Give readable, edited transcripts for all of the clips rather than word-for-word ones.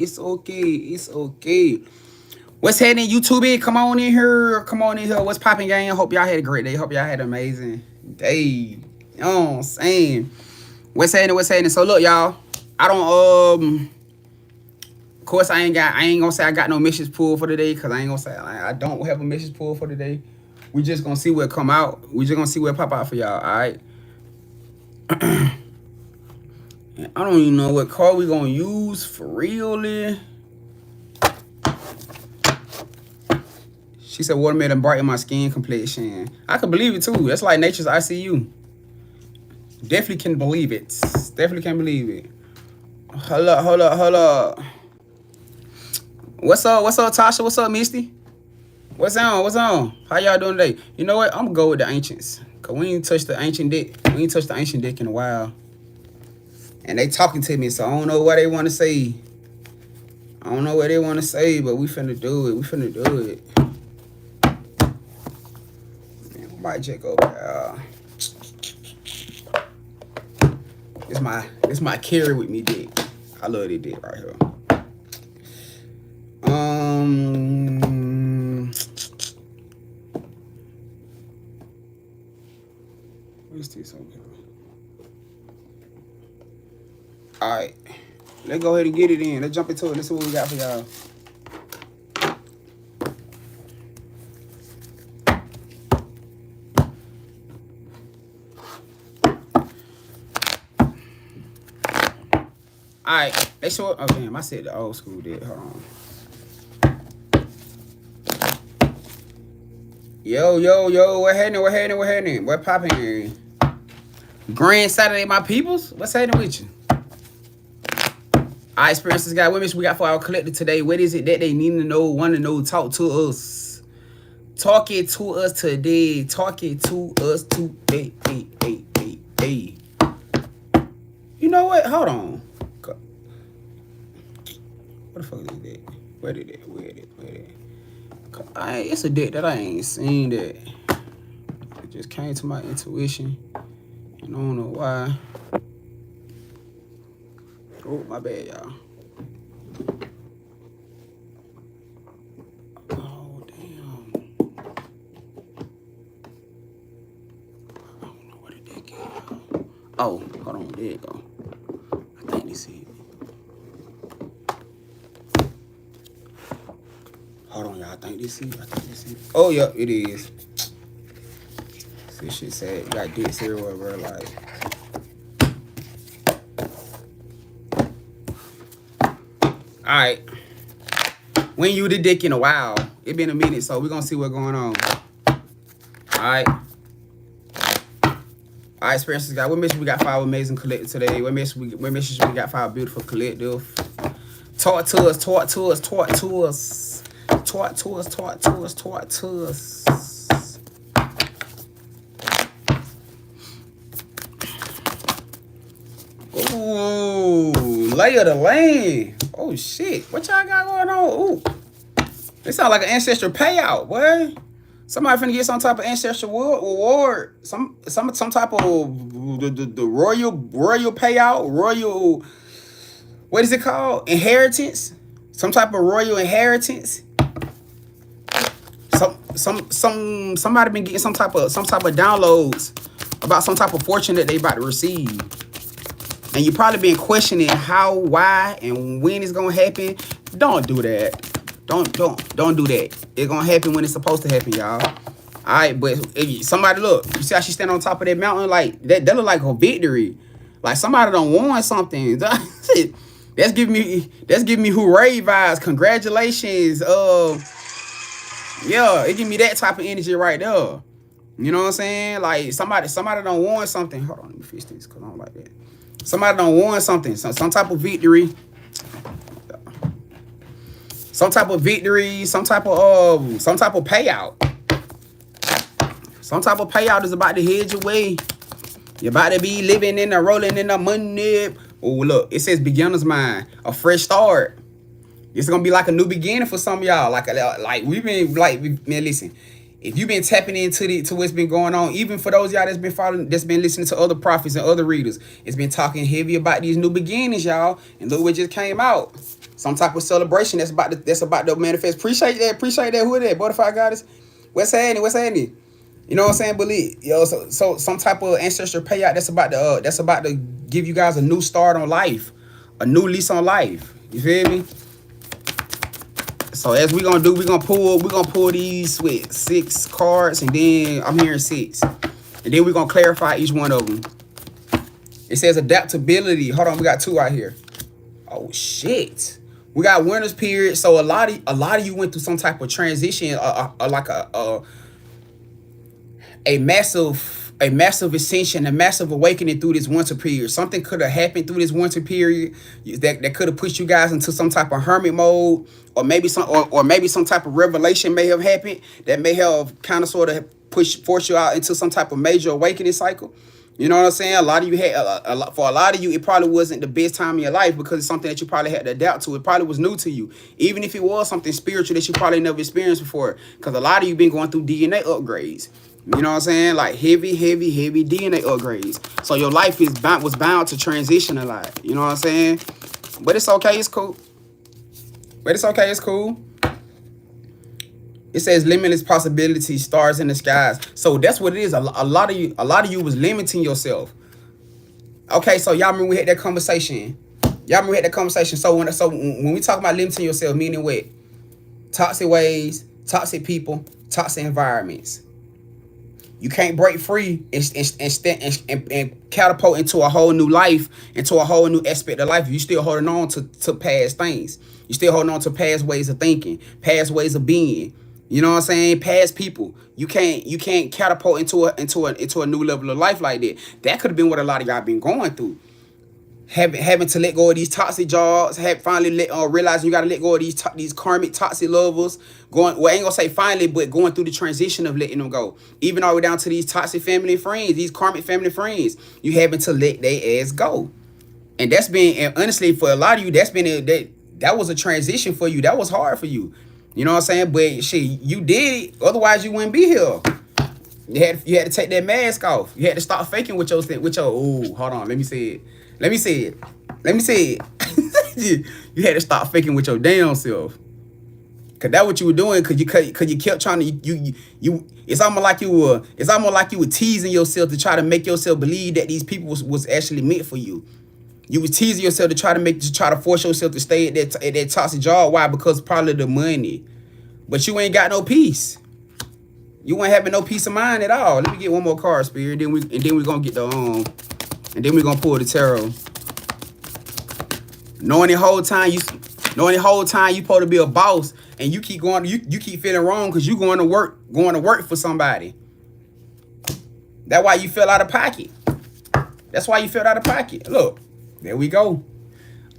It's okay. It's okay. What's happening, YouTube? Come on in here. Come on in here. What's popping, gang? Hope y'all had a great day. Hope y'all had an amazing day. You know what I'm saying? What's happening? What's happening? So look, y'all. I don't Of course I ain't gonna say I got no missions pulled for today, cause I ain't gonna say I don't have a missions pulled for today. We just gonna see what come out. We just gonna see what pop out for y'all. All right. And I don't even know what card we gonna use for real. She said watermelon brighten my skin complexion. I can believe it too. That's like nature's ICU. Definitely can believe it. Definitely can believe it. Hold up. What's up, Tasha? What's up, Misty? What's on? How y'all doing today? You know what? I'm gonna go with the ancients. Cause we ain't touched the ancient deck. We ain't touched the ancient deck in a while. And they talking to me, so I don't know what they want to say. I don't know what they want to say, but we finna do it. Man, we might check over. This my carry with me deck. I love this deck right here. What's this? Okay. All right, let's go ahead and get it in. Let's jump into it. Let's see what we got for y'all. All right, they show. Oh damn, I said the old school deck. Hold on. Yo, what happening? What popping? Grand Saturday, my peoples. What's happening with you? Our experiences got women we got for our collective today. What is it that they need to know, want to know, talk to us? Talk it to us today. Hey. You know what? Hold on. What the fuck is that? Where did it? It's a deck that I ain't seen that. It just came to my intuition. I don't know why. Oh, my bad, y'all. Oh, damn. I don't know what the deck is. Oh, hold on. There you go. I think this is it. Hold on, y'all. I think this is it. Oh, yeah, it is. This shit said you got dicks everywhere, bro. Like, all right. When you the dick in a while. It been a minute, so we're gonna see what's going on. All right. All right, experiences got. What mission we got for our amazing collective today? What mission we got for our beautiful collective? Talk to us. Ooh, lay of the land. Oh shit, what y'all got going on? Ooh, it sound like an ancestral payout, boy. Somebody finna get some type of ancestral reward, some type of the royal payout, royal. What is it called? Inheritance. Some type of royal inheritance. Somebody been getting some type of downloads about some type of fortune that they about to receive. And you probably been questioning how, why, and when it's gonna happen. Don't do that. Don't do that. It's gonna happen when it's supposed to happen, y'all. Alright, but if somebody look, you see how she stand on top of that mountain? Like that look like a victory. Like somebody done won something. That's giving me hooray vibes. Congratulations. Yeah, it give me that type of energy right there. You know what I'm saying? Like somebody done won something. Hold on, let me fix this because I don't like that. Somebody done won something. Some type of victory. Some type of victory. Some type of payout. Some type of payout is about to head your way. You're about to be living in the rolling in the money. Oh, look, it says beginner's mind, a fresh start. It's gonna be like a new beginning for some of y'all. Like we've been man, listen. If you've been tapping into what's been going on, even for those y'all that's been listening to other prophets and other readers, it's been talking heavy about these new beginnings, y'all. And look what just came out. Some type of celebration that's about to manifest. Appreciate that. Appreciate that. Who is that? Butterfly Goddess. What's happening? What's happening? You know what I'm saying? Believe, yo. So some type of ancestral payout that's about to give you guys a new start on life, a new lease on life. You feel me? So as we're gonna pull these with 6 cards, and then I'm hearing 6, and then we're gonna clarify each one of them. It says adaptability. Hold on, we got 2 out here. Oh shit. We got winter's period. So a lot of you went through some type of transition, like a massive ascension, a massive awakening through this winter period. Something could have happened through this winter period that could have pushed you guys into some type of hermit mode, or maybe some type of revelation may have happened that may have kind of sort of force you out into some type of major awakening cycle. You know what I'm saying? A lot of you had for a lot of you, it probably wasn't the best time in your life because it's something that you probably had to adapt to. It probably was new to you, even if it was something spiritual that you probably never experienced before. Because a lot of you been going through DNA upgrades. You know what I'm saying? Like heavy DNA upgrades. So your life was bound to transition a lot. You know what I'm saying? But it's okay. It's cool. It's cool. It says limitless possibilities, stars in the skies. So that's what it is. A lot of you was limiting yourself. Okay, so y'all remember we had that conversation. So when we talk about limiting yourself, meaning what? Toxic ways, toxic people, toxic environments. You can't break free and catapult into a whole new life, into a whole new aspect of life. You still holding on to past things. You still holding on to past ways of thinking, past ways of being. You know what I'm saying? Past people. You can't catapult into a new level of life like that. That could have been what a lot of y'all been going through. Having to let go of these toxic jobs, realizing you got to let go of these karmic toxic lovers. I ain't gonna say finally, but going through the transition of letting them go. Even all the way down to these toxic family and friends, these karmic family friends. You having to let their ass go. And honestly, for a lot of you, that was a transition for you. That was hard for you. You know what I'm saying? But shit, you did it. Otherwise, you wouldn't be here. You had to take that mask off. You had to stop faking with your. Ooh, hold on. Let me say it. You had to stop faking with your damn self. Cause that's what you were doing. Cause you kept trying to you. It's almost like you were teasing yourself to try to make yourself believe that these people was actually meant for you. You was teasing yourself to try to force yourself to stay at that toxic job. Why? Because probably the money. But you ain't got no peace. You ain't having no peace of mind at all. Let me get one more card, Spirit. Then we're gonna get and then we're gonna pull the tarot. Knowing the whole time you supposed to be a boss, and you keep going, you keep feeling wrong because you going to work for somebody. That's why you fell out of pocket. Look. There we go.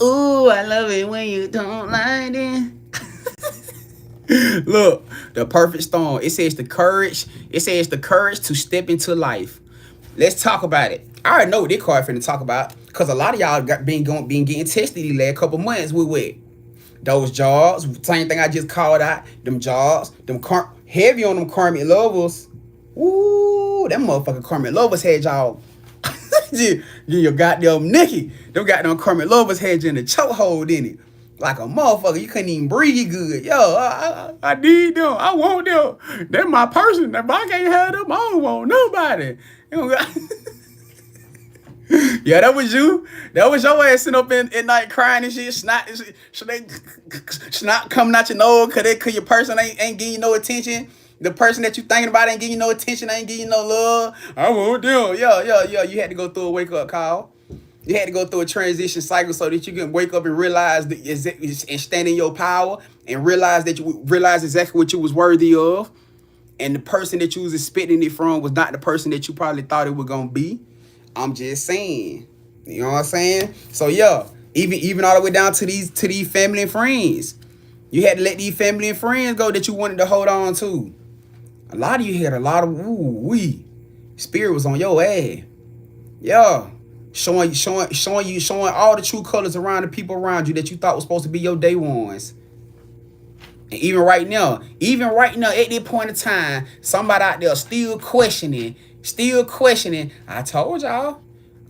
Ooh, I love it when you don't like it. Look, the perfect storm. It says the courage to step into life. Let's talk about it. I already know what this card finna talk about, because a lot of y'all been getting tested these last couple months with those jobs. Same thing I just called out. Them jobs, heavy on them karmic lovers. Ooh, them motherfucking karmic lovers had y'all. You goddamn Nikki. Them goddamn karmic lovers had you in the chokehold, in it. Like a motherfucker. You couldn't even breathe good. Yo, I need them. I want them. They're my person. If I can't have them, I don't want nobody. Yeah, that was you. That was your ass sitting up at night crying and shit. Snot coming out your nose because your person ain't giving you no attention. The person that you thinking about ain't giving you no attention, ain't giving you no love. I want them. Yeah. You had to go through a wake-up call. You had to go through a transition cycle so that you can wake up and realize and stand in your power and realize exactly what you was worthy of. And the person that you was expecting it from was not the person that you probably thought it was gonna be. I'm just saying. You know what I'm saying? So yeah, even all the way down to these family and friends. You had to let these family and friends go that you wanted to hold on to. A lot of you had a lot of spirit was on your ass. Yeah. Showing all the true colors around the people around you that you thought was supposed to be your day ones. And even right now, at this point in time, somebody out there still questioning. I told y'all.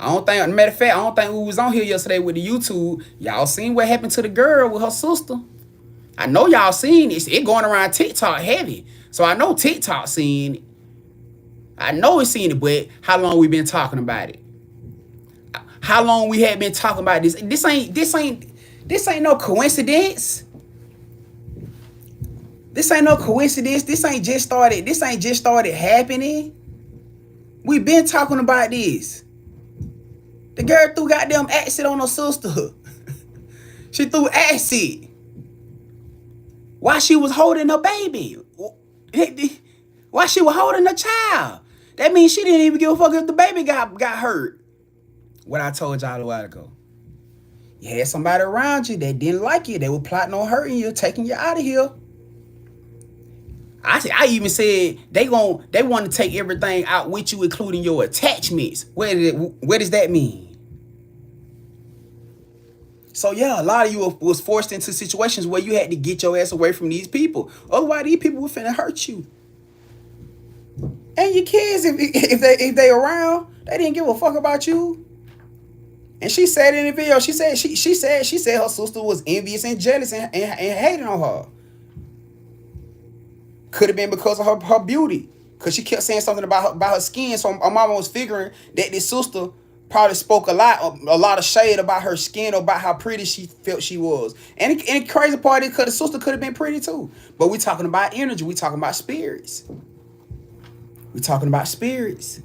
I don't think, matter of fact, I don't think we was on here yesterday with the YouTube. Y'all seen what happened to the girl with her sister? I know y'all seen it. It going around TikTok heavy. So I know TikTok seen it. I know it's seen it, but how long we been talking about it? How long we had been talking about this? This ain't no coincidence. This ain't no coincidence. This ain't just started happening. We been talking about this. The girl threw goddamn acid on her sister. She threw acid while she was holding her baby. While she was holding her child. That means she didn't even give a fuck if the baby got hurt. What I told y'all a while ago. You had somebody around you that didn't like you. They were plotting on hurting you, taking you out of here. I even said they want to take everything out with you, including your attachments. What does that mean? So yeah, a lot of you was forced into situations where you had to get your ass away from these people. Otherwise, these people were finna hurt you. And your kids, if they around, they didn't give a fuck about you. And she said in the video, she said her sister was envious and jealous and hating on her. Could have been because of her beauty. Because she kept saying something about her skin. So my mama was figuring that this sister probably spoke a lot of shade about her skin or about how pretty she felt she was. And the crazy part is because the sister could have been pretty too. But we talking about energy. We talking about spirits. We talking about spirits.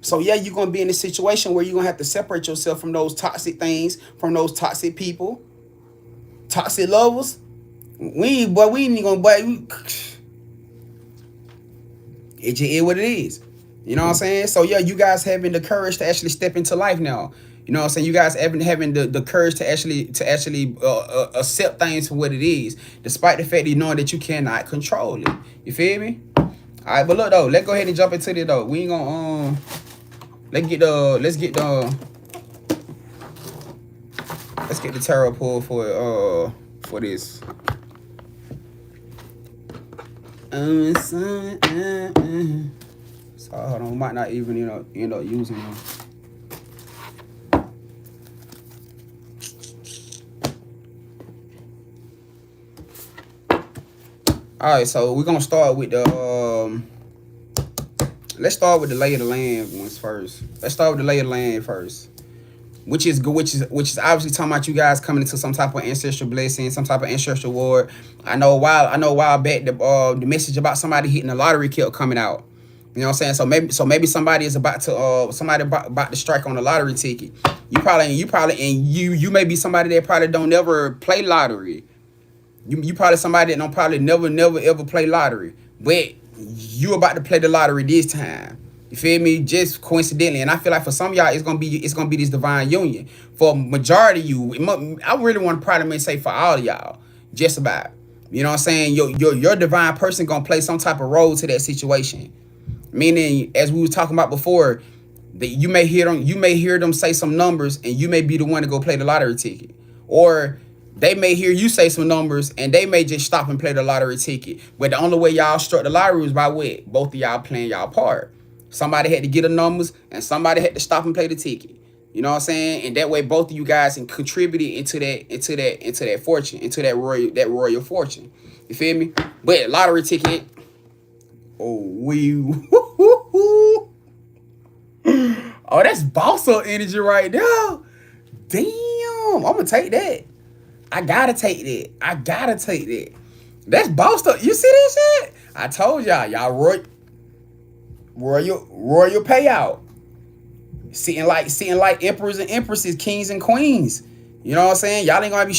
So yeah, you're going to be in a situation where you're going to have to separate yourself from those toxic things, from those toxic people, toxic lovers. We ain't gonna, it just is what it is. You know what I'm saying? So yeah, you guys having the courage to actually step into life now. You know what I'm saying? You guys having the courage to actually accept things for what it is, despite the fact that you know that you cannot control it. You feel me? All right, but look though, let's go ahead and jump into it though. We ain't gonna let's get the tarot pull for this. So hold on, we might not even end up using them. All right, so we're gonna start with the let's start with the lay of the land ones first. Let's start with the lay of the land first, which is obviously talking about you guys coming into some type of ancestral blessing, some type of ancestral ward. I know a while back the message about somebody hitting the lottery kept coming out. You know what I'm saying? So maybe somebody is about to about to strike on the lottery ticket. You may be somebody that probably don't ever play lottery. You probably somebody that don't probably never ever play lottery, but you about to play the lottery this time. You feel me? Just coincidentally, and I feel like for some of y'all, it's gonna be this divine union. For majority of you, I really want to probably say for all of y'all, just about. You know what I'm saying? Your divine person gonna play some type of role to that situation. Meaning, as we were talking about before, that you may hear them say some numbers, and you may be the one to go play the lottery ticket, or they may hear you say some numbers, and they may just stop and play the lottery ticket. But the only way y'all struck the lottery was by what? Both of y'all playing y'all part. Somebody had to get the numbers, and somebody had to stop and play the ticket. You know what I'm saying? And that way, both of you guys can contribute into that fortune, into that royal fortune. You feel me? But lottery ticket. Oh, that's boss up energy right there. Damn, I'm gonna take that. I gotta take that. That's bossed up. You see this shit? I told y'all royal payout. Sitting like emperors and empresses, kings and queens. You know what I'm saying? Y'all ain't gonna be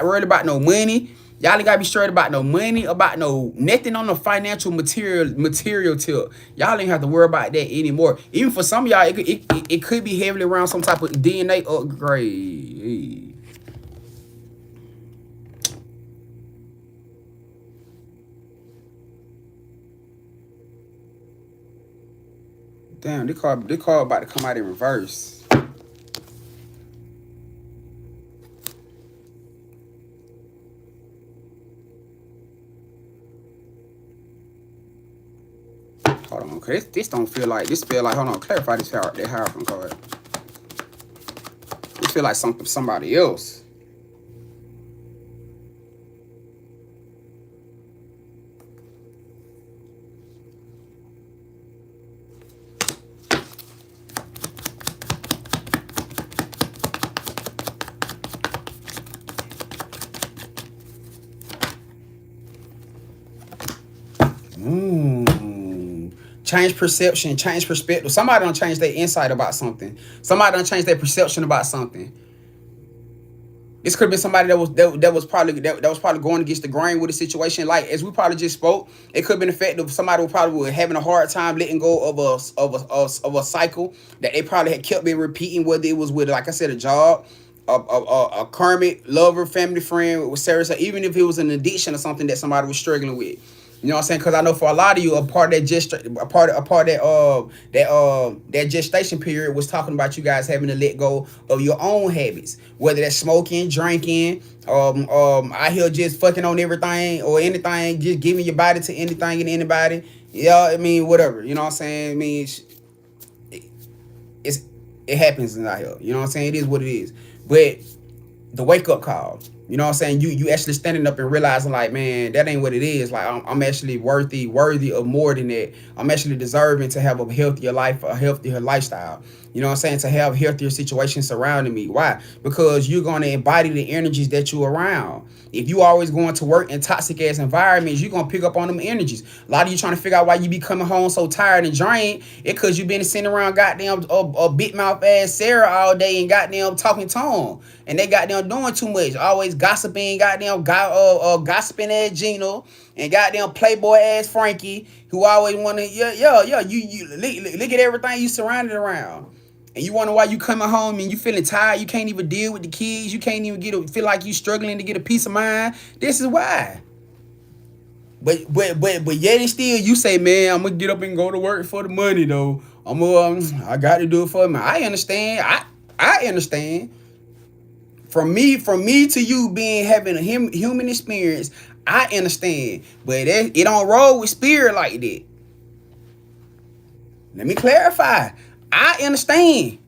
worried about no money. Y'all ain't gotta be straight about no money, about no nothing on the financial material tip. Y'all ain't have to worry about that anymore. Even for some of y'all, it could be heavily around some type of DNA upgrade. Damn, this card about to come out in reverse. Hold Hold on, okay. This don't feel like, this feel like, hold on, clarify this Hierophant card. This feel like somebody else. Change perception, change perspective. Somebody done change their insight about something. Somebody done change their perception about something. This could have been somebody that was probably going against the grain with the situation. Like as we probably just spoke, it could have been the fact that somebody was probably having a hard time letting go of a cycle that they probably had kept being repeating, whether it was with, like I said, a job, a karmic lover, family friend with Sarah, even if it was an addiction or something that somebody was struggling with. You know what I'm saying? Because I know for a lot of you, a part of that gestation period was talking about you guys having to let go of your own habits, whether that's smoking, drinking, out here just fucking on everything or anything, just giving your body to anything and anybody. Yeah, I mean, whatever. You know what I'm saying? I mean, it happens out here. You know what I'm saying? It is what it is. But the wake up call. You know what I'm saying? You actually standing up and realizing, like, man, that ain't what it is. Like, I'm actually worthy of more than that. I'm actually deserving to have a healthier life, a healthier lifestyle. You know what I'm saying? To have healthier situations surrounding me. Why? Because you're going to embody the energies that you're around. If you always going to work in toxic ass environments, you're going to pick up on them energies. A lot of you trying to figure out why you be coming home so tired and drained. It because you been sitting around goddamn a big mouth ass Sarah all day and goddamn talking tone. And they goddamn doing too much. Always gossiping, goddamn gossiping ass Gino and goddamn playboy ass Frankie, who always want to, you look at everything you surrounded around. And you wonder why you coming home and you feeling tired. You can't even deal with the kids. You can't even feel like you struggling to get a peace of mind. This is why. But yet and still you say, man, I'm gonna get up and go to work for the money though. I got to do it for me. I understand. I understand. From me to you having a human experience, I understand. But it don't roll with spirit like that. Let me clarify. I understand.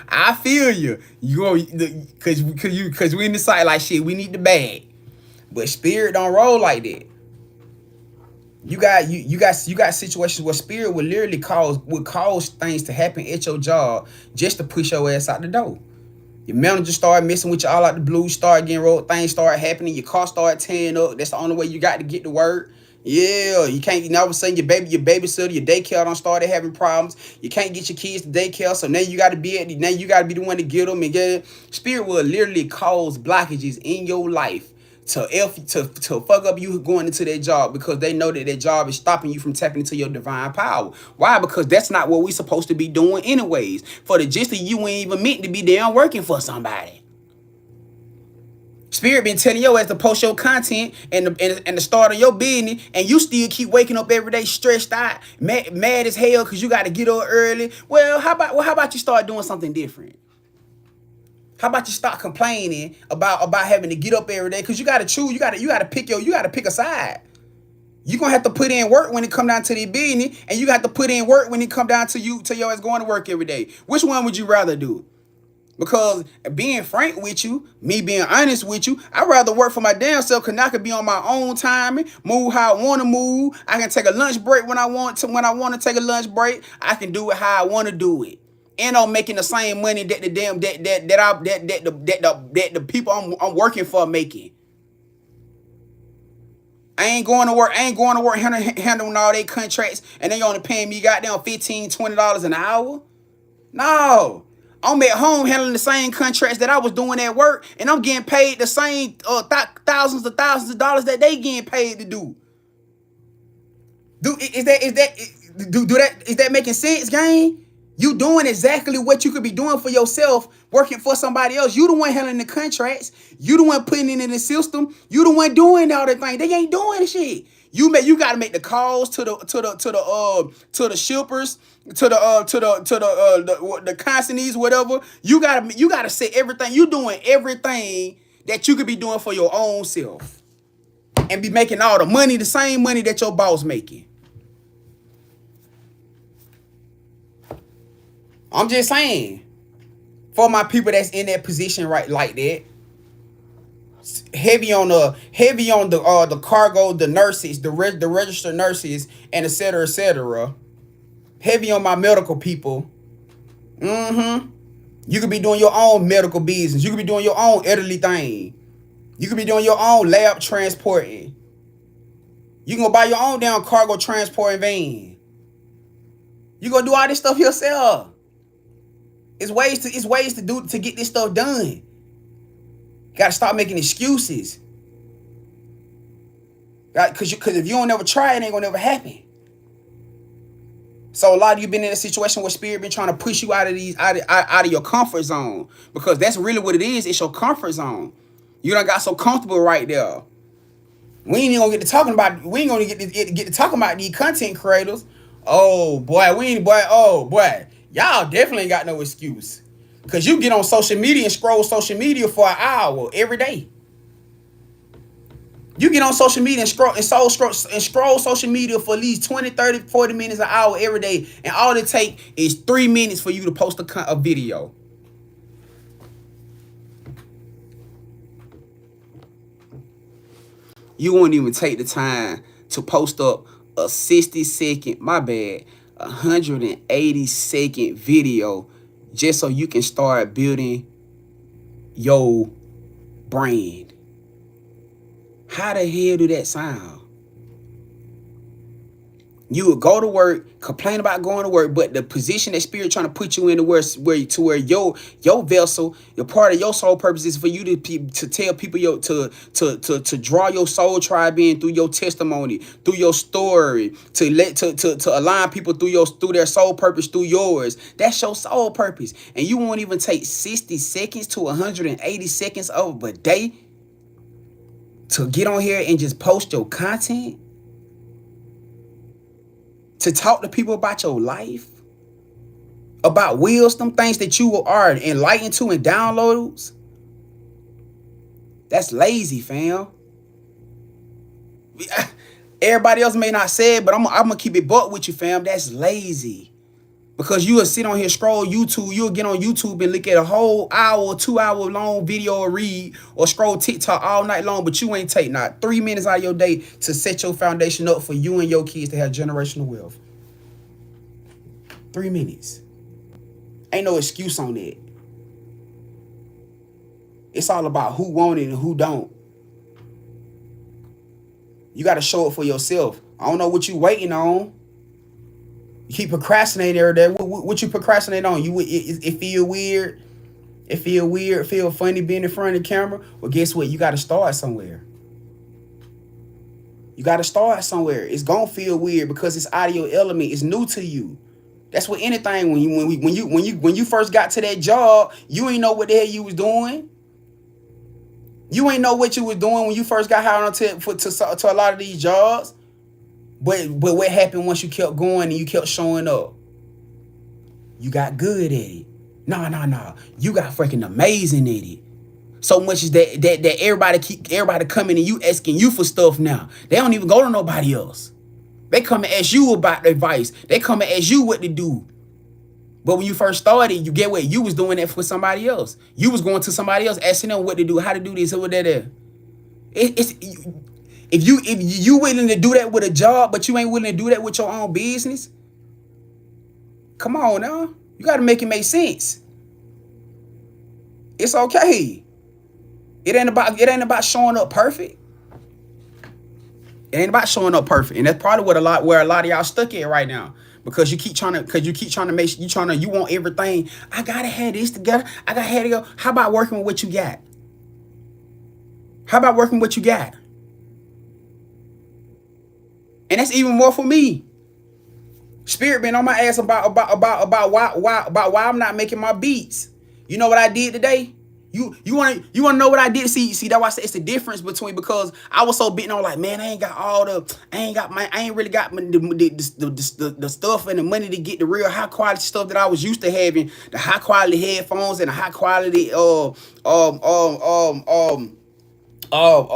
I feel you. Cause we in the side like shit. We need the bag, but spirit don't roll like that. You got situations where spirit would literally cause things to happen at your job just to push your ass out the door. Your manager start messing with you all out the blue. Start getting rolled. Things start happening. Your car start tearing up. That's the only way you got to get to work. Yeah, you can't. All of a sudden, your babysitter, your daycare done started having problems. You can't get your kids to daycare, so now you got to be the one to get them and get it. Spirit will literally cause blockages in your life to fuck up you going into that job because they know that job is stopping you from tapping into your divine power. Why? Because that's not what we supposed to be doing anyways. For the gist of you ain't even meant to be down working for somebody. Spirit been telling your ass to post your content and the start of your business, and you still keep waking up every day stressed out, mad as hell because you got to get up early. Well, how about you start doing something different? How about you stop complaining about having to get up every day? Because you got to choose. You got to pick a side. You're going to have to put in work when it come down to the business, and you got to put in work when it come down to your ass going to work every day. Which one would you rather do? Because being frank with you, me being honest with you, I'd rather work for my damn self because I could be on my own time, move how I want to move. I can take a lunch break when I want to take a lunch break. I can do it how I want to do it. And I'm making the same money that the people I'm working for making. I ain't going to work handling all their contracts and they only paying me goddamn $15, $20 an hour. No. I'm at home handling the same contracts that I was doing at work, and I'm getting paid the same thousands of dollars that they getting paid to do. Is that making sense, gang? You doing exactly what you could be doing for yourself, working for somebody else. You the one handling the contracts. You the one putting it in the system. You the one doing all the things. They ain't doing shit. You got to make the calls to the shippers, to the consignees, whatever. You gotta say everything. You doing everything that you could be doing for your own self, and be making all the money, the same money that your boss making. I'm just saying, for my people that's in that position right like that, heavy on the cargo, the nurses, the registered nurses, and etc. etc. Heavy on my medical people. You could be doing your own medical business. You could be doing your own elderly thing. You could be doing your own lab transporting. You can go buy your own damn cargo transporting van. You gonna do all this stuff yourself. It's ways to get this stuff done. You gotta stop making excuses. Cause if you don't ever try, it ain't gonna never happen. So a lot of you been in a situation where spirit been trying to push you out of your comfort zone, because that's really what it is. It's your comfort zone. You done got so comfortable right there. We ain't even gonna get to talking about. We ain't gonna get to talking about these content creators. Oh boy, Oh boy, y'all definitely ain't got no excuse. Cause you get on social media and scroll social media for an hour every day. You get on social media and scroll social media for at least 20, 30, 40 minutes, an hour every day. And all it take is 3 minutes for you to post a video. You won't even take the time to post up a 60-second, 180-second video just so you can start building your brand. How the hell do that sound? You would go to work, complain about going to work, but the position that spirit trying to put you in where your vessel, your part of your soul purpose is for you to tell people to draw your soul tribe in through your testimony, through your story, to align people through their soul purpose through yours. That's your soul purpose, and you won't even take 60 seconds to 180 seconds of a day to get on here and just post your content, to talk to people about your life, about wisdom, things that you are enlightened to and downloads. That's lazy, fam. Everybody else may not say it, but I'm gonna keep it buck with you, fam. That's lazy. Because you will sit on here, scroll YouTube, you'll get on YouTube and look at a whole hour or 2 hour long video or read or scroll TikTok all night long, but you ain't take not 3 minutes out of your day to set your foundation up for you and your kids to have generational wealth. 3 minutes. Ain't no excuse on that. It's all about who want it and who don't. You got to show it for yourself. I don't know what you waiting on. You keep procrastinating every day. What you procrastinate on? It feel weird. It feel funny being in front of the camera. Well, guess what? You got to start somewhere. You got to start somewhere. It's gonna feel weird because it's out of your element. It's new to you. That's what anything. When you first got to that job, you ain't know what the hell you was doing. You ain't know what you was doing when you first got hired on to a lot of these jobs. But what happened once you kept going and you kept showing up? You got good at it. No. You got freaking amazing at it. So much is that everybody coming and you asking you for stuff now. They don't even go to nobody else. They come and ask you about advice. They come and ask you what to do. But when you first started, you get what? You was doing that for somebody else. You was going to somebody else, asking them what to do, how to do this, or what that is. If you willing to do that with a job, but you ain't willing to do that with your own business, come on now. You got to make it make sense. It's okay. It ain't about showing up perfect. It ain't about showing up perfect, and that's probably where a lot of y'all stuck at right now. Because you keep trying to make you want everything. I gotta have this together. I gotta have it go. How about working with what you got? How about working with what you got? And that's even more for me. Spirit been on my ass about why I'm not making my beats. You know what I did today? You want to know what I did? See that's why I say it's the difference between, because I was so bitten on like, man, I ain't really got the stuff and the money to get the real high quality stuff that I was used to having, the high quality headphones and the high quality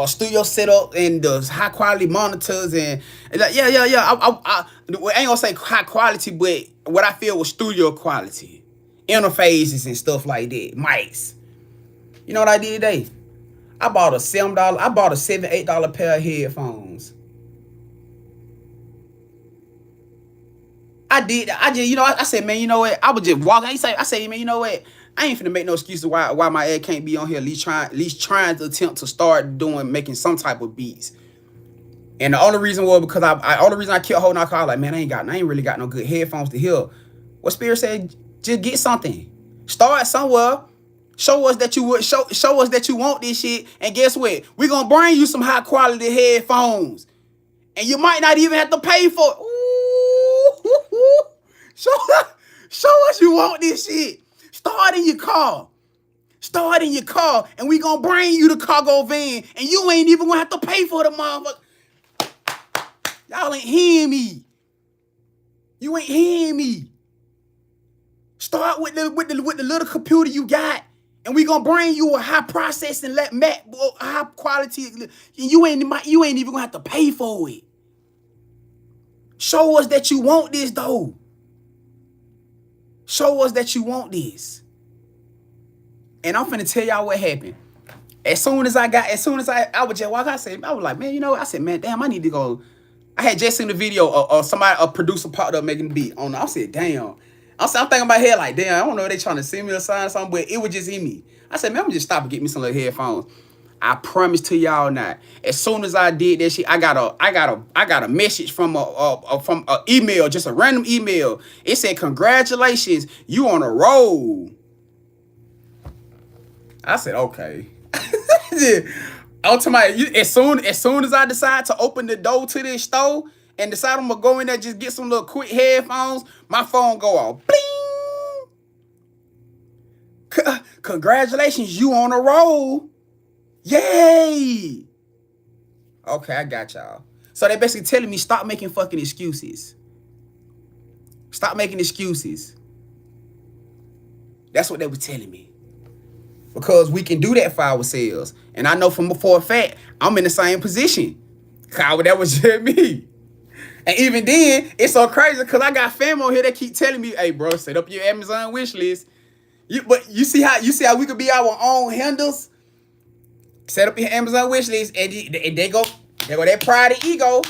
studio setup and the high quality monitors and like I ain't gonna say high quality, but what I feel was studio quality. interfaces and stuff like that, mics. You know what I did today? I bought a $7, I bought a $7, $8 pair of headphones. I said, man, you know what? I was just walking. I said, man, you know what? I ain't finna make no excuses why my ad can't be on here. At least trying to attempt to start making some type of beats. And the only reason was because I kept holding out. I was like, man, I ain't really got no good headphones to hear. What Spirit said, just get something. Start somewhere. Show us that you want this shit. And guess what? We're gonna bring you some high quality headphones. And you might not even have to pay for it. Ooh. Show us you want this shit. Start in your car. And we gonna bring you the cargo van. And you ain't even gonna have to pay for the motherfucker. Y'all ain't hearing me. You ain't hearing me. Start with the little computer you got. And we gonna bring you a high processing high quality. And you ain't even gonna have to pay for it. Show us that you want this though. Show us that you want this. And I'm finna tell y'all what happened. As soon as I was just walking, I was like, man, you know, I said, man, damn, I need to go. I had just seen the video of somebody, a producer popped up making the beat on. I said, damn. I'm thinking in my head like, damn, I don't know if they trying to send me a sign or something, but it was just in me. I said, man, I'm gonna just stop and get me some little headphones. I promise to y'all now. As soon as I did that shit, I got a message from a email, just a random email. It said, congratulations, you on a roll. I said, okay. As soon as I decide to open the door to this store and decide I'm gonna go in there just get some little quick headphones, my phone go off. Bling! Congratulations, you on a roll. Yay! Okay, I got y'all. So they basically telling me stop making fucking excuses. Stop making excuses. That's what they were telling me. Because we can do that for ourselves. And I know from before a fact, I'm in the same position. That was just me. And even then, it's so crazy because I got family on here that keep telling me, hey, bro, set up your Amazon wish list. But you see how we could be our own handles? Set up your Amazon wish list, and they go that pride and ego.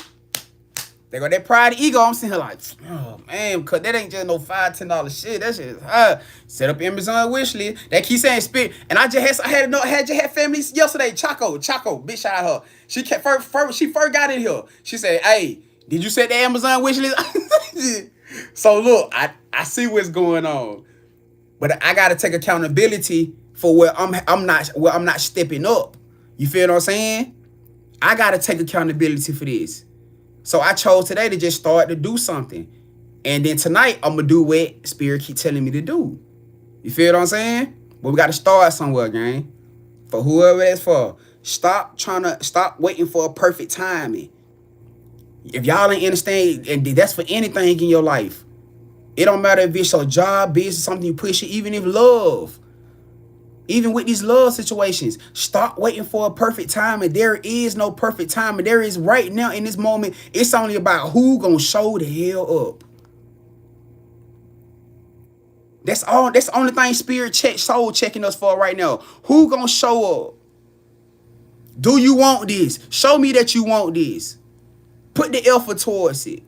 They go that pride and ego. I'm sitting here like, oh man, because that ain't just no $5, $10 shit. That shit is hard. Set up your Amazon wish list. They keep saying spirit, and I just had families yesterday. Choco, bitch, shout out her. She first got in here. She said, hey, did you set the Amazon wish list? So look, I see what's going on, but I gotta take accountability for where I'm not stepping up. You feel what I'm saying? I gotta take accountability for this. So I chose today to just start to do something. And then tonight, I'm gonna do what Spirit keep telling me to do. You feel what I'm saying? But we gotta start somewhere, gang. For whoever that's for. Stop waiting for a perfect timing. If y'all ain't understand, and that's for anything in your life. It don't matter if it's your job, business, something you push it, even if love. Even with these love situations, stop waiting for a perfect time. And there is no perfect time. And there is right now in this moment. It's only about who gonna show the hell up. That's all. That's the only thing Spirit soul checking us for right now. Who gonna show up? Do you want this? Show me that you want this. Put the effort towards it.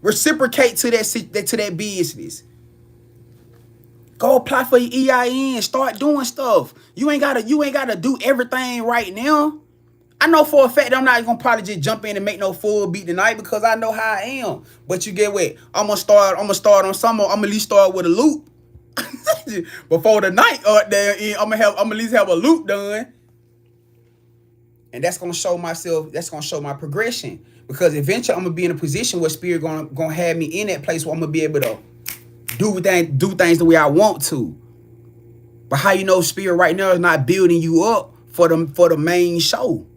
Reciprocate to that business. Go apply for your EIN. Start doing stuff. You ain't gotta do everything right now. I know for a fact that I'm not gonna probably just jump in and make no full beat tonight because I know how I am. But you get what? I'm gonna start on some. I'm gonna at least start with a loop before the night. I'm gonna at least have a loop done, and that's gonna show myself. That's gonna show my progression because eventually I'm gonna be in a position where Spirit gonna have me in that place where I'm gonna be able to do things the way I want to. But how you know Spirit right now is not building you up for the main show?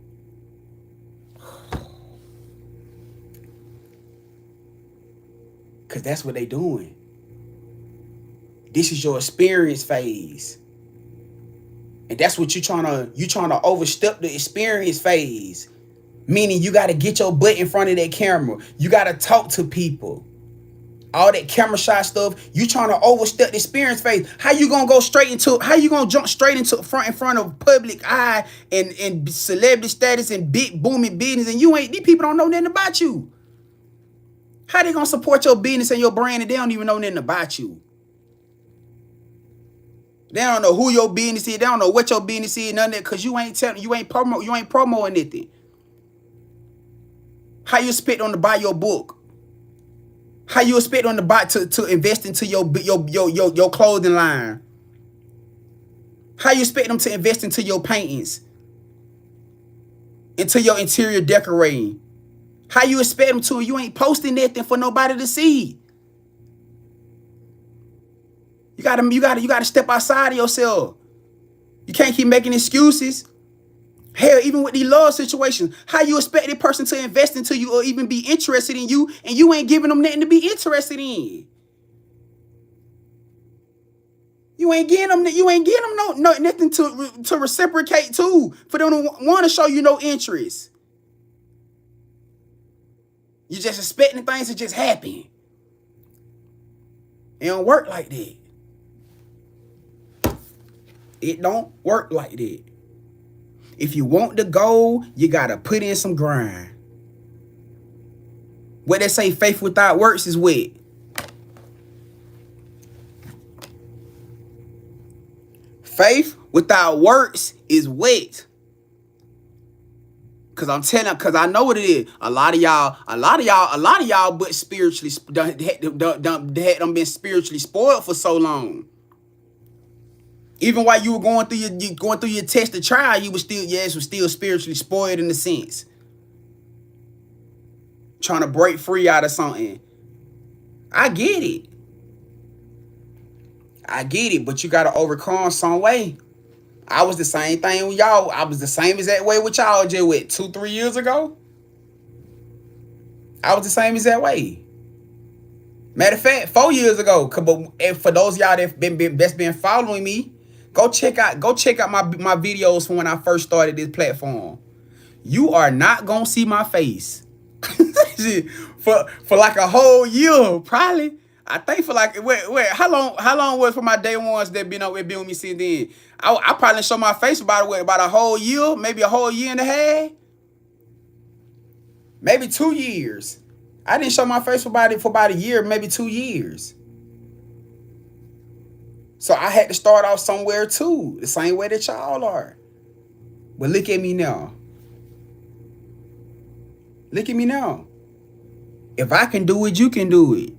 Because that's what they doing. This is your experience phase. And that's what you trying to overstep the experience phase. Meaning you got to get your butt in front of that camera. You got to talk to people. All that camera shot stuff, you trying to overstep the experience phase. How you gonna go straight into, how you gonna jump straight into in front of public eye and celebrity status and big booming business, and these people don't know nothing about you. How they gonna support your business and your brand and they don't even know nothing about you? They don't know who your business is. They don't know what your business is, none of that, because you ain't promoting anything. How you expect them to buy your book? How you expect them to buy to invest into your clothing line? How you expect them to invest into your paintings? Into your interior decorating? How you expect them to? You ain't posting nothing for nobody to see. You gotta step outside of yourself. You can't keep making excuses. Hell, even with these love situations, how you expect that person to invest into you or even be interested in you, and you ain't giving them nothing to be interested in? You ain't getting them nothing to reciprocate to, for them to want to show you no interest. You just expecting things to just happen. It don't work like that. It don't work like that. If you want the goal, you gotta put in some grind. What they say, faith without works is wet. Faith without works is wet. Cause I know what it is. A lot of y'all, but spiritually done been spiritually spoiled for so long. Even while you were going through your test of trial, you was still spiritually spoiled in a sense. Trying to break free out of something. I get it, but you gotta overcome some way. I was the same thing with y'all. I was the same exact way with y'all just with 2-3 years ago. I was the same exact way. Matter of fact, 4 years ago. But for those of y'all that's been following me, go check out my videos from when I first started this platform. You are not gonna see my face for like a whole year, probably. I think for like wait, how long was for my day ones that been with me since then? I probably show my face about a whole year, maybe a whole year and a half, maybe 2 years. I didn't show my face for about a year, maybe 2 years. So I had to start off somewhere too, the same way that y'all are. But look at me now. Look at me now. If I can do it, you can do it.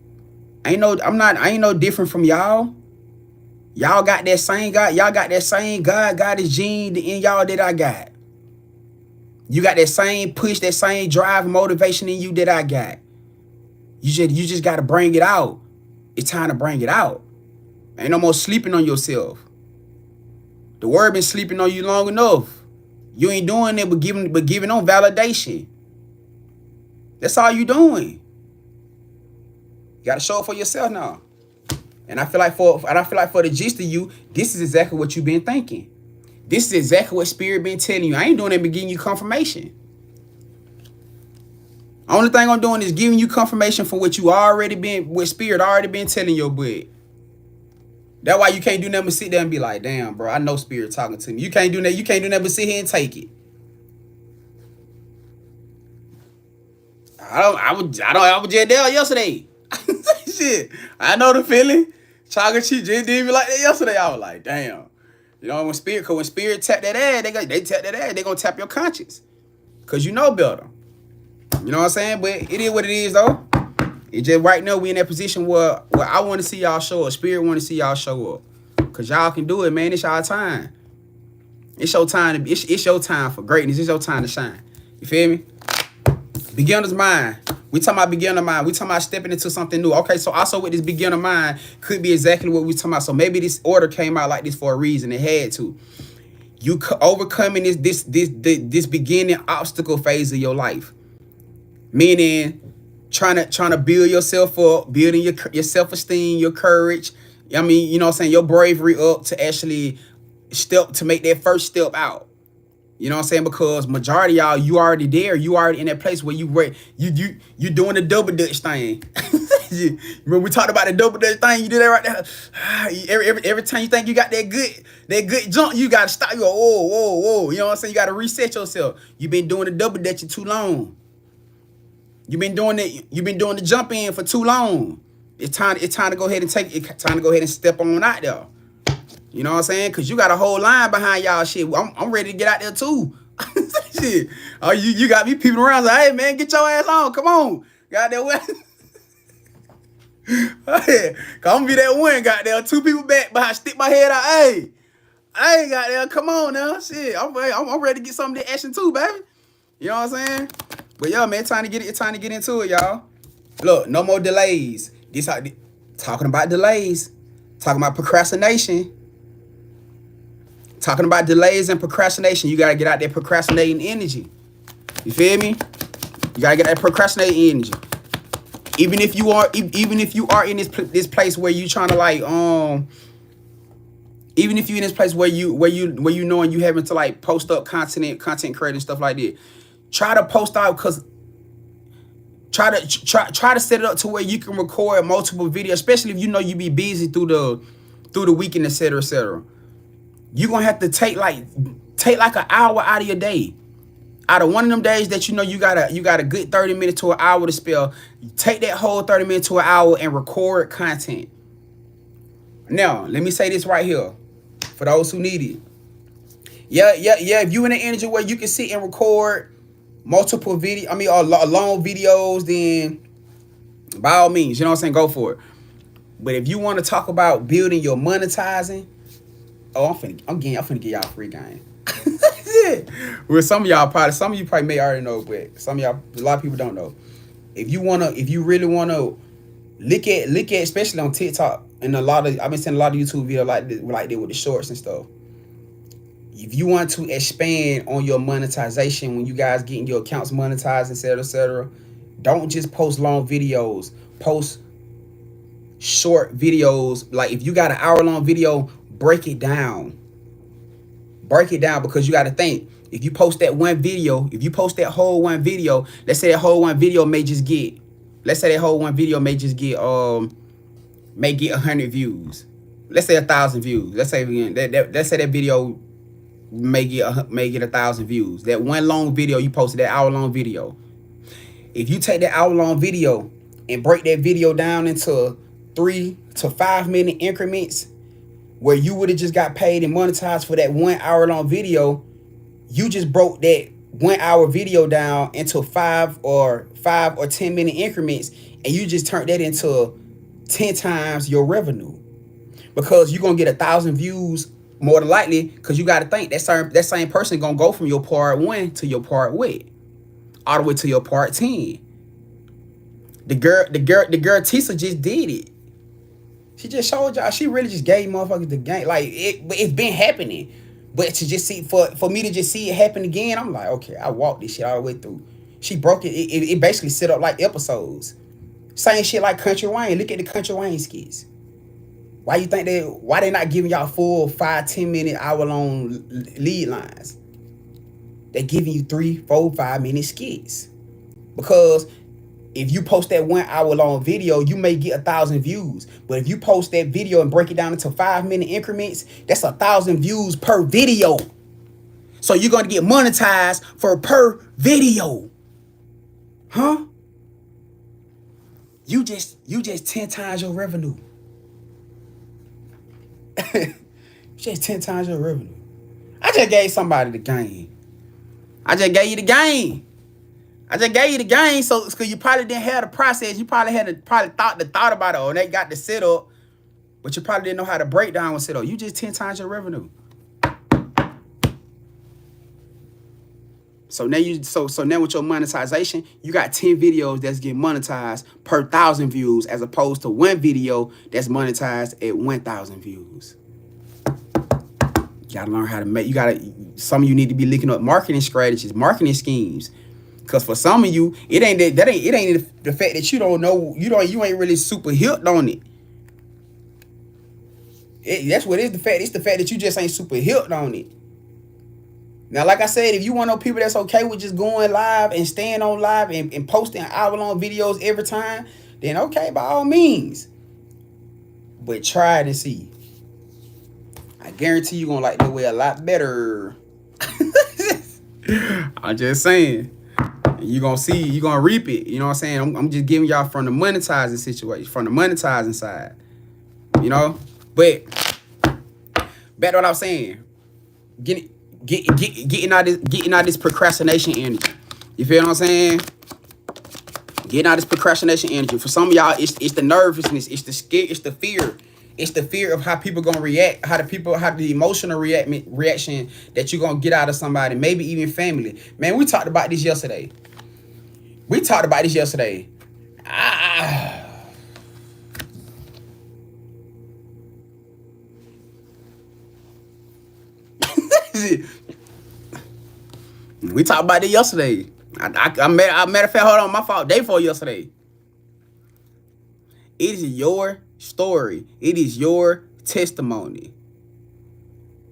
I ain't no different from y'all. Y'all got that same God. Y'all got that same God's gene in y'all that I got. You got that same push, that same drive, motivation in you that I got. You just got to bring it out. It's time to bring it out. Ain't no more sleeping on yourself. The word been sleeping on you long enough. You ain't doing it but giving on validation. That's all you doing. You gotta show it for yourself now. And I feel like for the gist of you, this is exactly what you've been thinking. This is exactly what Spirit been telling you. I ain't doing it but giving you confirmation. Only thing I'm doing is giving you confirmation for what Spirit already been telling your butt. That's why you can't do nothing but sit there and be like, damn, bro, I know Spirit talking to me. You can't do that. You can't do nothing but sit here and take it. I was just there yesterday. Shit. I know the feeling. Chaga Chi just did me like that yesterday. I was like, damn. You know, when Spirit tap that ass, they tap that ass, they gonna tap your conscience. Cause you know better. You know what I'm saying? But it is what it is though. It just right now we in that position where I want to see y'all show up. Spirit want to see y'all show up. Cause y'all can do it, man. It's y'all time. It's your time it's your time for greatness. It's your time to shine. You feel me? Beginner's mind. We talking about beginner mind. We talking about stepping into something new. Okay, so also with this beginner mind could be exactly what we talking about. So maybe this order came out like this for a reason. It had to. You overcoming this beginning obstacle phase of your life. Meaning trying to build yourself up, building your self-esteem, your courage. I mean, you know what I'm saying, your bravery up to actually make that first step out. You know what I'm saying? Because majority of y'all, you already there. You already in that place where you doing the double dutch thing. Remember we talked about the double dutch thing? You do that right there. Every time you think you got that good jump, you gotta stop. You go, whoa. You know what I'm saying? You gotta reset yourself. You've been doing the double dutch too long. You've been doing the jump in for too long. It's time to go ahead and step on out there. You know what I'm saying? Cause you got a whole line behind y'all shit. I'm ready to get out there too. Shit. Oh, you got me peeping around like, hey man, get your ass on. Come on. Got that way. Hey, cause I'm gonna be that one, goddamn. Two people back behind, stick my head out. Hey, I ain't got there. Come on now. Shit. I'm ready to get some of the action too, baby. You know what I'm saying? But yo, man, time to get into it, y'all. Look, no more delays. Talking about delays. Talking about procrastination. Talking about delays and procrastination. You gotta get out that procrastinating energy. You feel me? You gotta get that procrastinating energy. Even if you are in this place where you trying to like even if you're in this place where you knowing you having to like post up content creating stuff like that, try to post out, because try to set it up to where you can record multiple videos, especially if you know you be busy through the weekend, etc., etc. You're gonna have to take like an hour out of your day. Out of one of them days that you know you got a good 30 minutes to an hour to spare, take that whole 30 minutes to an hour and record content. Now, let me say this right here for those who need it. Yeah. If you in an energy where you can sit and record multiple long videos, then by all means, you know what I'm saying, go for it. But if you want to talk about building your monetizing, I'm finna give y'all free game. Well, some of you probably may already know, but a lot of people don't know. If you really wanna look at, especially on TikTok and I've been seeing a lot of YouTube videos like that with the shorts and stuff. If you want to expand on your monetization, when you guys getting your accounts monetized, etc., don't just post long videos. Post short videos. Like if you got an hour-long video, break it down. Because you got to think, if you post that one video, whole one video, let's say that whole one video may get 100 views. Let's say 1,000 views. Let's say that video may get 1,000 views. That one long video you posted, that hour-long video. If you take that hour-long video and break that video down into 3 to 5 minute increments, where you would have just got paid and monetized for that 1 hour-long video, you just broke that 1 hour video down into 5 or 10 minute increments, and you just turned that into 10 times your revenue, because you're gonna get 1,000 views more than likely, because you got to think that same person gonna go from your part 1 to your part what, all the way to your part 10. The girl Tisa just did it. She just showed y'all. She really just gave motherfuckers the game. Like it's been happening, but to just see for me to just see it happen again, I'm like, okay, I walked this shit all the way through. She broke it. It basically set up like episodes. Same shit like Country Wayne. Look at the Country Wayne skits. Why they not giving y'all full 5-10 minute hour-long lead lines? They giving you 3, 4, 5 minute skits. Because if you post that 1 hour-long video, you may get 1,000 views. But if you post that video and break it down into 5 minute increments, that's 1,000 views per video. So you're gonna get monetized for per video. Huh? You just 10 times your revenue. Just 10 times your revenue. I just gave somebody the game. I just gave you the game. So because you probably didn't have the process. You probably thought about it, or they got the setup, but you probably didn't know how to break down with setup. You just 10 times your revenue. So now now with your monetization, you got 10 videos that's getting monetized per 1,000 views, as opposed to one video that's monetized at 1,000 views. You gotta learn how to make. Some of you need to be looking up marketing strategies, marketing schemes. Because for some of you, it ain't the fact that you don't know, you ain't really super hooked on it. That's what it is. It's the fact that you just ain't super hooked on it. Now, like I said, if you want to know people that's okay with just going live and staying on live and posting hour-long videos every time, then okay, by all means. But try it and see. I guarantee you're gonna like that way a lot better. I'm just saying. You're gonna see, you're gonna reap it. You know what I'm saying? I'm just giving y'all from the monetizing situation, from the monetizing side. You know? But back to what I was saying. Getting out this procrastination energy. You feel what I'm saying? Getting out this procrastination energy. For some of y'all, it's the nervousness, it's the scare, it's the fear. It's the fear of how people gonna react, how the emotional reaction that you're gonna get out of somebody, maybe even family. Man, we talked about this yesterday. We talked about it yesterday. Matter of fact, hold on, my fault. Day before yesterday. It is your story. It is your testimony.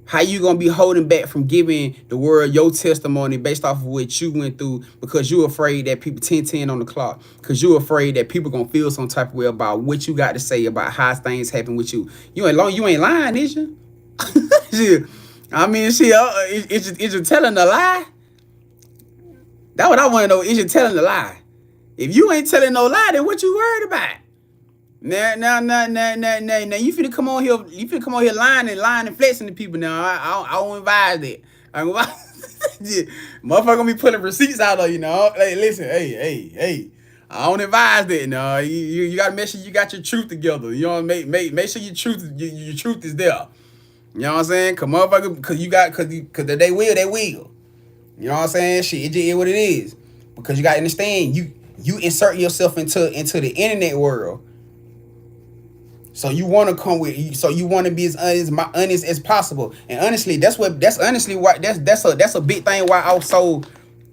How you gonna be holding back from giving the world your testimony based off of what you went through because you're afraid that people 10 on the clock, because you're afraid that people gonna feel some type of way about what you got to say about how things happen with you. You ain't lying, is you? I mean, is you telling a lie? That's what I want to know. Is you telling a lie? If you ain't telling no lie, then what you worried about? Now, you finna come on here. You finna come on here lying and flexing to people. Now, I don't advise that. Motherfucker gonna be putting receipts out of you know. Hey, listen, hey. I don't advise that. No, you gotta make sure you got your truth together. You know, make sure your truth is there. You know what I'm saying? Cause motherfucker, cause they will. You know what I'm saying? Shit, it just is what it is. Because you gotta understand, you insert yourself into the internet world. So you want to be as honest as possible. And honestly, that's a big thing why I was so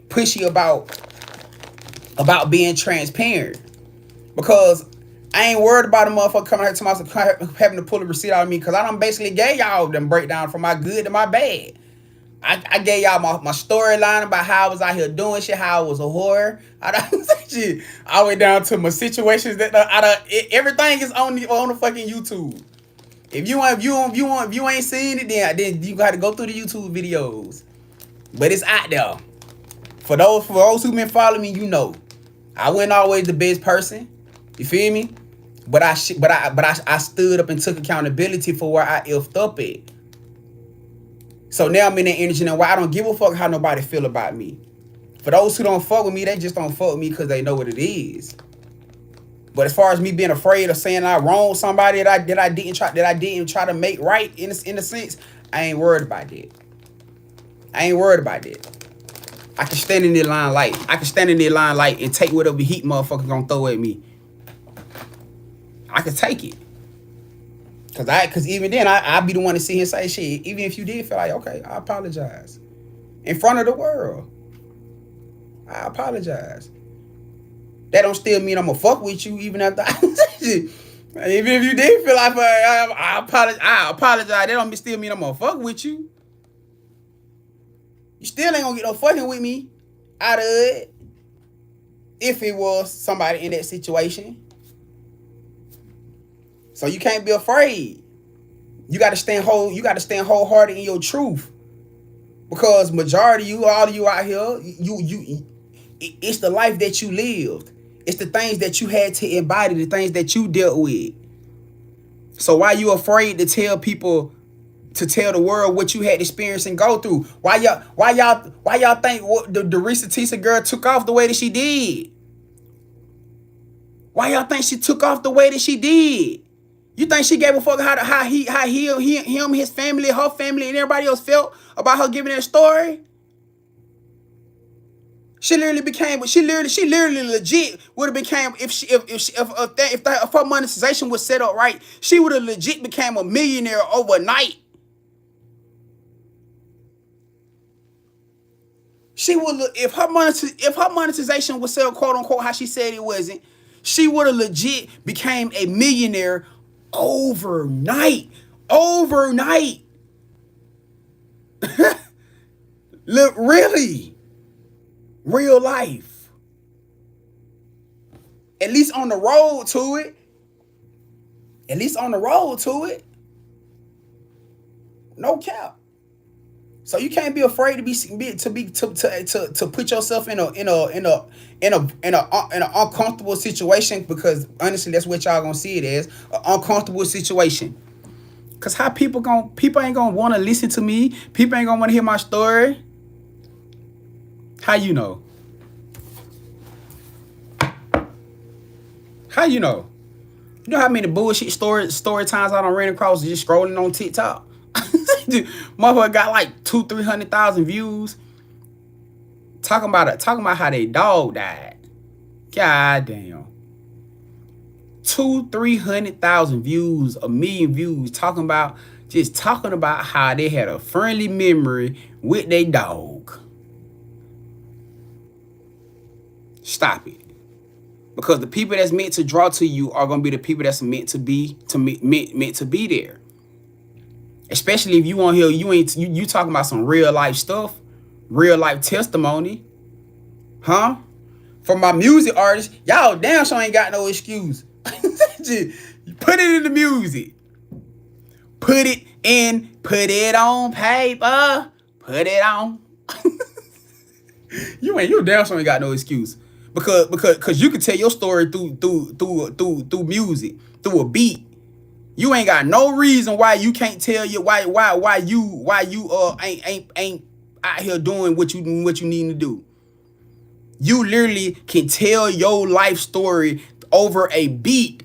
pushy about being transparent. Because I ain't worried about a motherfucker coming here to myself having to pull a receipt out of me, because I done basically gave y'all them breakdown from my good to my bad. I gave y'all my storyline about how I was out here doing shit, how I was a whore. I went down to my situations that everything is on the fucking YouTube. If you ain't seen it, then you got to go through the YouTube videos. But it's out there. For those who been following me, you know, I wasn't always the best person. You feel me? But I stood up and took accountability for where I effed up at. So now I'm in that energy now where I don't give a fuck how nobody feel about me. For those who don't fuck with me, they just don't fuck with me because they know what it is. But as far as me being afraid of saying I wronged somebody that I didn't try to make right in a sense, I ain't worried about that. I can stand in the line light. And take whatever heat motherfucker gonna throw at me. I can take it. Cause even then I be the one to sit here and say shit. Even if you did feel like, okay, I apologize. In front of the world. I apologize. That don't still mean I'm gonna fuck with you even after even if you did feel like I apologize. That don't still mean I'm gonna fuck with you. You still ain't gonna get no fucking with me out of it. If it was somebody in that situation. So you can't be afraid. You gotta stand wholehearted in your truth. Because majority of you, all of you out here, it's the life that you lived. It's the things that you had to embody, the things that you dealt with. So why you afraid to tell people, to tell the world what you had experienced and go through? Why y'all think the Risa Tisa girl took off the way that she did? Why y'all think she took off the way that she did? You think she gave a fuck how him, his family, her family, and everybody else felt about her giving that story? She literally legit would have became if her monetization was set up right, she would have legit became a millionaire overnight. She would if her monetization was set up quote unquote how she said it wasn't, she would have legit became a millionaire overnight. Look, really. Real life. At least on the road to it. At least on the road to it. No cap. So you can't be afraid to put yourself in an uncomfortable situation, because honestly that's what y'all gonna see it as, an uncomfortable situation. Cause how people ain't gonna want to listen to me. People ain't gonna want to hear my story. How you know? How you know? You know how many bullshit story times I done ran across just scrolling on TikTok? Motherfucker got like 200,000-300,000 views. Talking about how they dog died. God damn. 200,000-300,000 views, 1,000,000 views, talking about how they had a friendly memory with their dog. Stop it. Because the people that's meant to draw to you are gonna be the people that's meant to be there. Especially if you on here, you talking about some real life stuff, real life testimony, huh? For my music artists, y'all damn sure ain't got no excuse. Just put it in the music. Put it on paper. Put it on. You damn sure ain't got no excuse. Because you can tell your story through music, through a beat. You ain't got no reason why you can't tell you why you ain't out here doing what you need to do. You literally can tell your life story over a beat.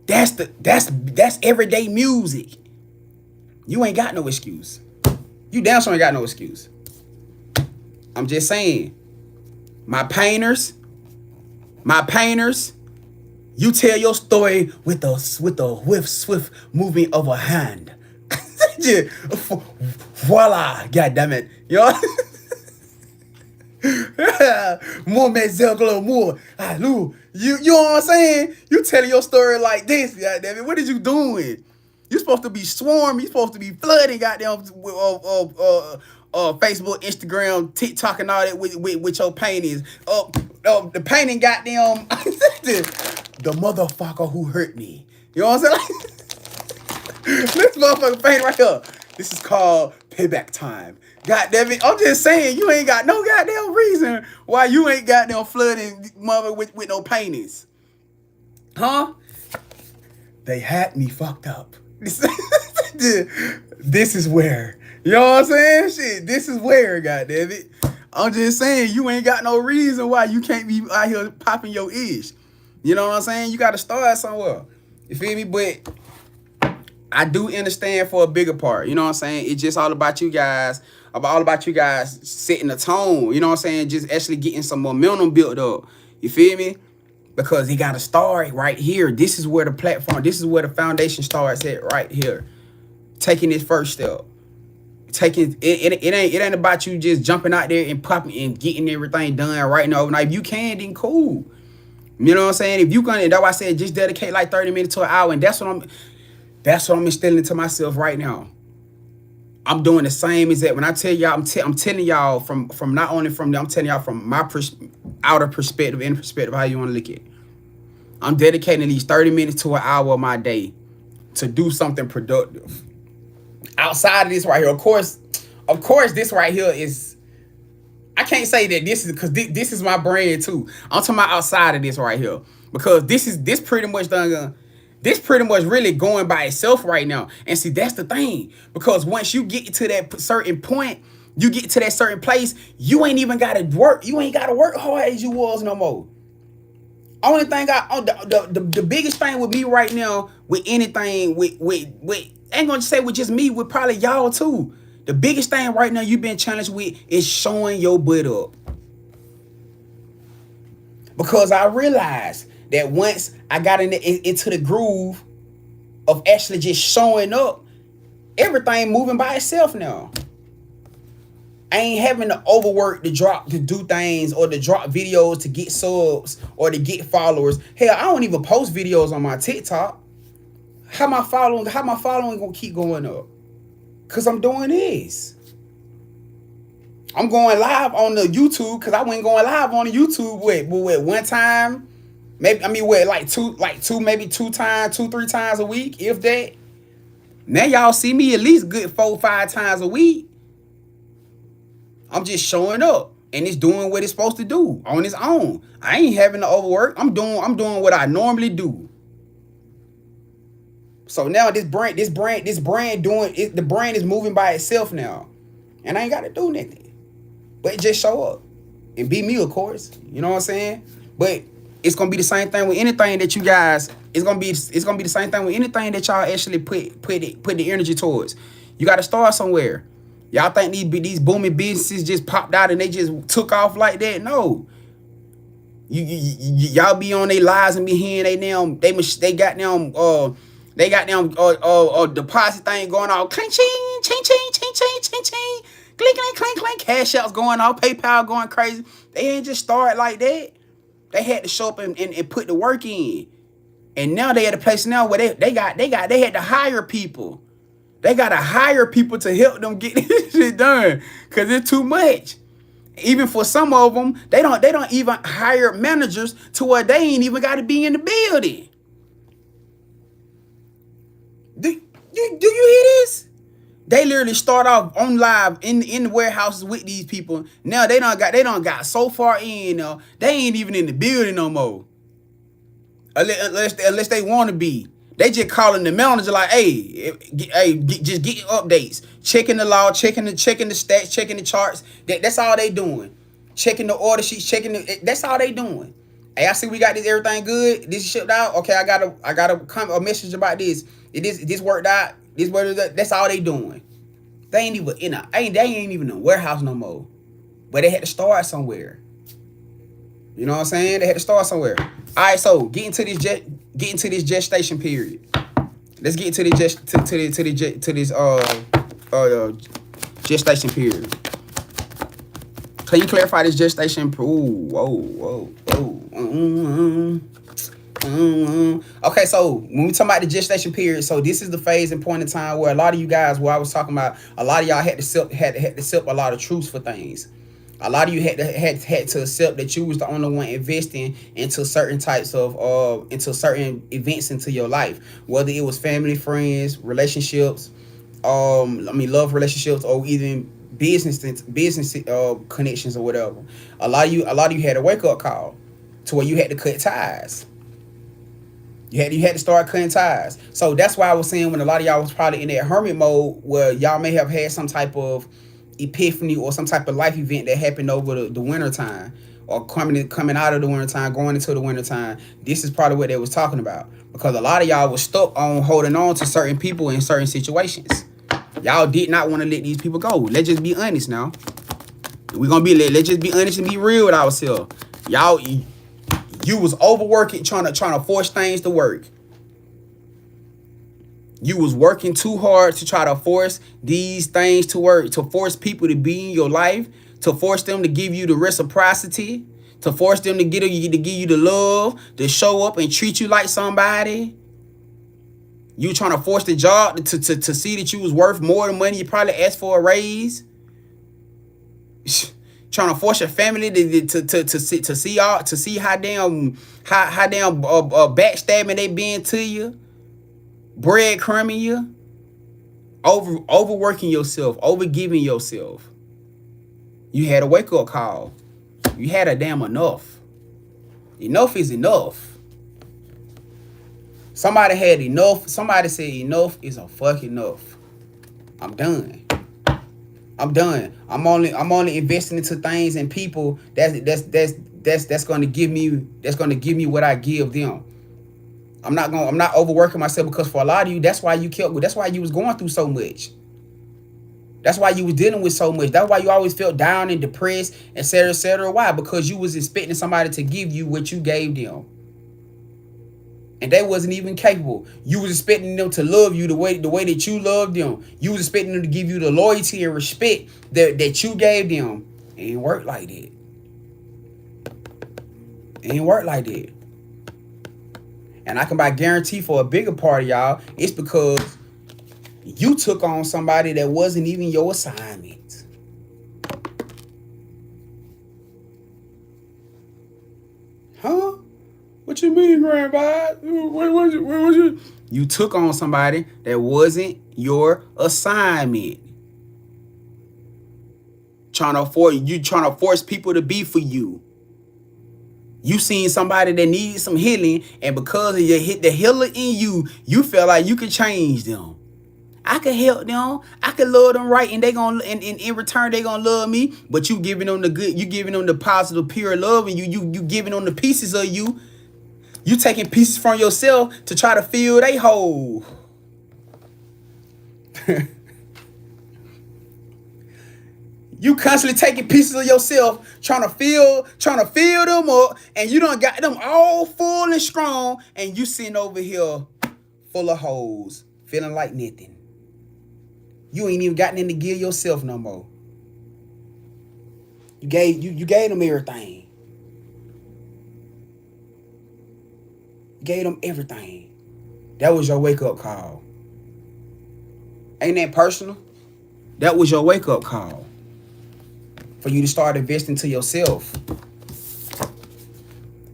That's everyday music. You ain't got no excuse. You damn sure ain't got no excuse. I'm just saying. My painters, you tell your story with a swift moving of a hand. Voila, god damn it. You know? More mais more. You know what I'm saying? You telling your story like this, god damn it. What is you doing? You supposed to be swarming, you supposed to be flooding goddamn Facebook, Instagram, TikTok, and all that with your paintings. The painting goddamn the motherfucker who hurt me. You know what I'm saying? This motherfucker painting right here. This is called payback time. God damn it. I'm just saying, you ain't got no goddamn reason why you ain't goddamn flooding mother with no paintings. Huh? They had me fucked up. This is where. You know what I'm saying? Shit, this is where, goddammit. I'm just saying, you ain't got no reason why you can't be out here popping your ish. You know what I'm saying? You got to start somewhere. You feel me? But I do understand for a bigger part. You know what I'm saying? It's just all about you guys. All about you guys setting the tone. You know what I'm saying? Just actually getting some momentum built up. You feel me? Because he got to start right here. This is where the platform, this is where the foundation starts at, right here. Taking this first step. It ain't about you just jumping out there and popping and getting everything done right now overnight. If you can, then cool. You know what I'm saying? If you gonna, that's why I said just dedicate like 30 minutes to an hour, and that's what I'm instilling to myself right now. I'm doing the same as that. When I tell y'all, I'm telling y'all from not only from them, I'm telling y'all from my outer perspective, inner perspective, how you want to look at it. I'm dedicating at least 30 minutes to an hour of my day to do something productive. Outside of this right here, of course, this right here is, I can't say that this is, because this is my brand too. I'm talking about outside of this right here, because this pretty much really going by itself right now. And see, that's the thing, because once you get to that certain point, you get to that certain place, you ain't even gotta work. You ain't gotta work hard as you was no more. Only thing the biggest thing with me right now, with anything, with ain't gonna say with just me, with probably y'all too. The biggest thing right now you've been challenged with is showing your butt up. Because I realized that once I got into the groove of actually just showing up, everything moving by itself now. I ain't having to overwork to do things, or to drop videos to get subs or to get followers. Hell, I don't even post videos on my TikTok. How my following gonna keep going up? Cause I'm doing this. I'm going live on the YouTube because I went going live on the YouTube with one time, maybe like two, maybe two, three times a week, if that. Now y'all see me at least good 4-5 times a week. I'm just showing up and it's doing what it's supposed to do on its own. I ain't having to overwork. I'm doing what I normally do. So now this brand doing it, the brand is moving by itself now. And I ain't got to do nothing. But just show up and be me, of course. You know what I'm saying? But it's gonna be the same thing with anything that you guys. It's gonna be the same thing with anything that y'all actually put the energy towards. You got to start somewhere. Y'all think these booming businesses just popped out and they just took off like that? No. Y'all be on their lives and be hearing they got them deposit thing going on. Cling ching ching ching ching ching ching ching. Clink, clink, clink, clink. Cash App's going off. PayPal going crazy. They ain't just start like that. They had to show up and put the work in. And now they at a place now where they had to hire people. They got to hire people to help them get this shit done. Because it's too much. Even for some of them, they don't even hire managers to where they ain't even got to be in the building. Do you hear this? They literally start off on live in the warehouses with these people. Now they done got so far in now, they ain't even in the building no more. Unless they want to be. They just calling the manager like, hey, just get updates. Checking the law, checking the stats, checking the charts. That's all they doing. Checking the order sheets, that's all they doing. Hey, I see we got everything good. This is shipped out. Okay, I got a message about this. This worked out. That's all they doing. They ain't even they ain't even in a warehouse no more. But they had to start somewhere. You know what I'm saying? They had to start somewhere. All right, so get into this gestation period. Let's get into this gestation period. Can you clarify this gestation? Whoa. Okay, so when we talk about the gestation period, so this is the phase and point in time where a lot of you guys, where I was talking about, a lot of y'all had to accept a lot of truths for things. A lot of you had to accept that you was the only one investing into certain types of into certain events into your life, whether it was family, friends, relationships, love relationships, or even business connections or whatever. A lot of you had a wake up call to where you had to cut ties. You had to start cutting ties. So that's why I was saying when a lot of y'all was probably in that hermit mode where y'all may have had some type of epiphany or some type of life event that happened over the winter time, or coming out of the winter time, going into the winter time. This is probably what they was talking about, because a lot of y'all was stuck on holding on to certain people in certain situations. Y'all did not want to let these people go. Let's just be honest now. Let's just be honest and be real with ourselves. Y'all, you was overworking, trying to force things to work. You was working too hard to try to force these things to work, to force people to be in your life, to force them to give you the reciprocity, to force them to give you the love, to show up and treat you like somebody. You trying to force the job to see that you was worth more than money. You probably asked for a raise. Trying to force your family to see how damn backstabbing they been to you. Breadcrumbing you, overworking yourself, overgiving yourself. You had a wake-up call. You had a damn enough. Enough is enough. Somebody had enough. Somebody said enough is a fuck enough. I'm done. I'm only investing into things and people that's gonna give me what I give them. I'm not overworking myself, because for a lot of you, that's why you was going through so much. That's why you was dealing with so much. That's why you always felt down and depressed, etc., etc. Why? Because you was expecting somebody to give you what you gave them. And they wasn't even capable. You was expecting them to love you the way that you loved them. You was expecting them to give you the loyalty and respect that you gave them. It ain't work like that. It ain't work like that. And I can buy guarantee for a bigger part of y'all, it's because you took on somebody that wasn't even your assignment. What you mean, Grandvibes? What you? You took on somebody that wasn't your assignment. Trying to force people to be for you. You seen somebody that needed some healing, and because of the healer in you, you felt like you could change them. I could help them. I could love them right, and they gonna and in return they gonna love me. But you giving them the good, you giving them the positive, pure love, and you giving them the pieces of you. You taking pieces from yourself to try to fill they hole. You constantly taking pieces of yourself, trying to fill them up, and you done got them all full and strong, and you sitting over here full of holes, feeling like nothing. You ain't even gotten in to give yourself no more. You gave them everything. You gave them everything. That was your wake-up call. Ain't that personal? That was your wake-up call. For you to start investing to yourself.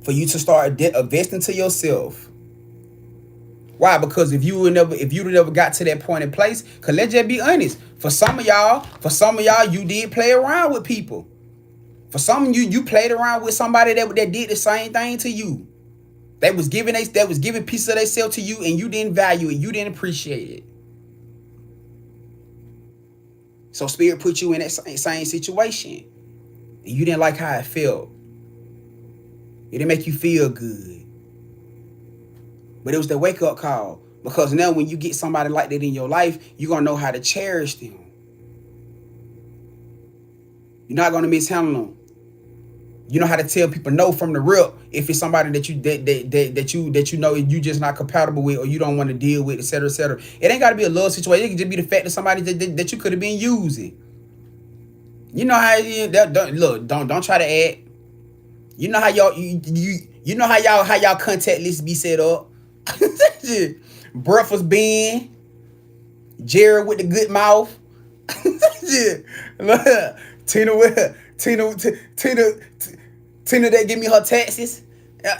For you to start investing to yourself. Why? Because if you never got to that point in place, cause let's just be honest. For some of y'all, you did play around with people. For some of you played around with somebody that did the same thing to you. That was giving pieces of themselves to you, and you didn't value it. You didn't appreciate it. So Spirit put you in that same situation. And you didn't like how it felt. It didn't make you feel good. But it was the wake-up call. Because now when you get somebody like that in your life, you're going to know how to cherish them. You're not going to mishandle them. You know how to tell people no from the rip if it's somebody that you know you just not compatible with, or you don't want to deal with, etc., etc. It ain't got to be a love situation. It can just be the fact that somebody that you could have been using. You know how don't try to act. You know how y'all contact lists be set up. Breakfast Ben, Jared with the good mouth. Tina that give me her taxes. I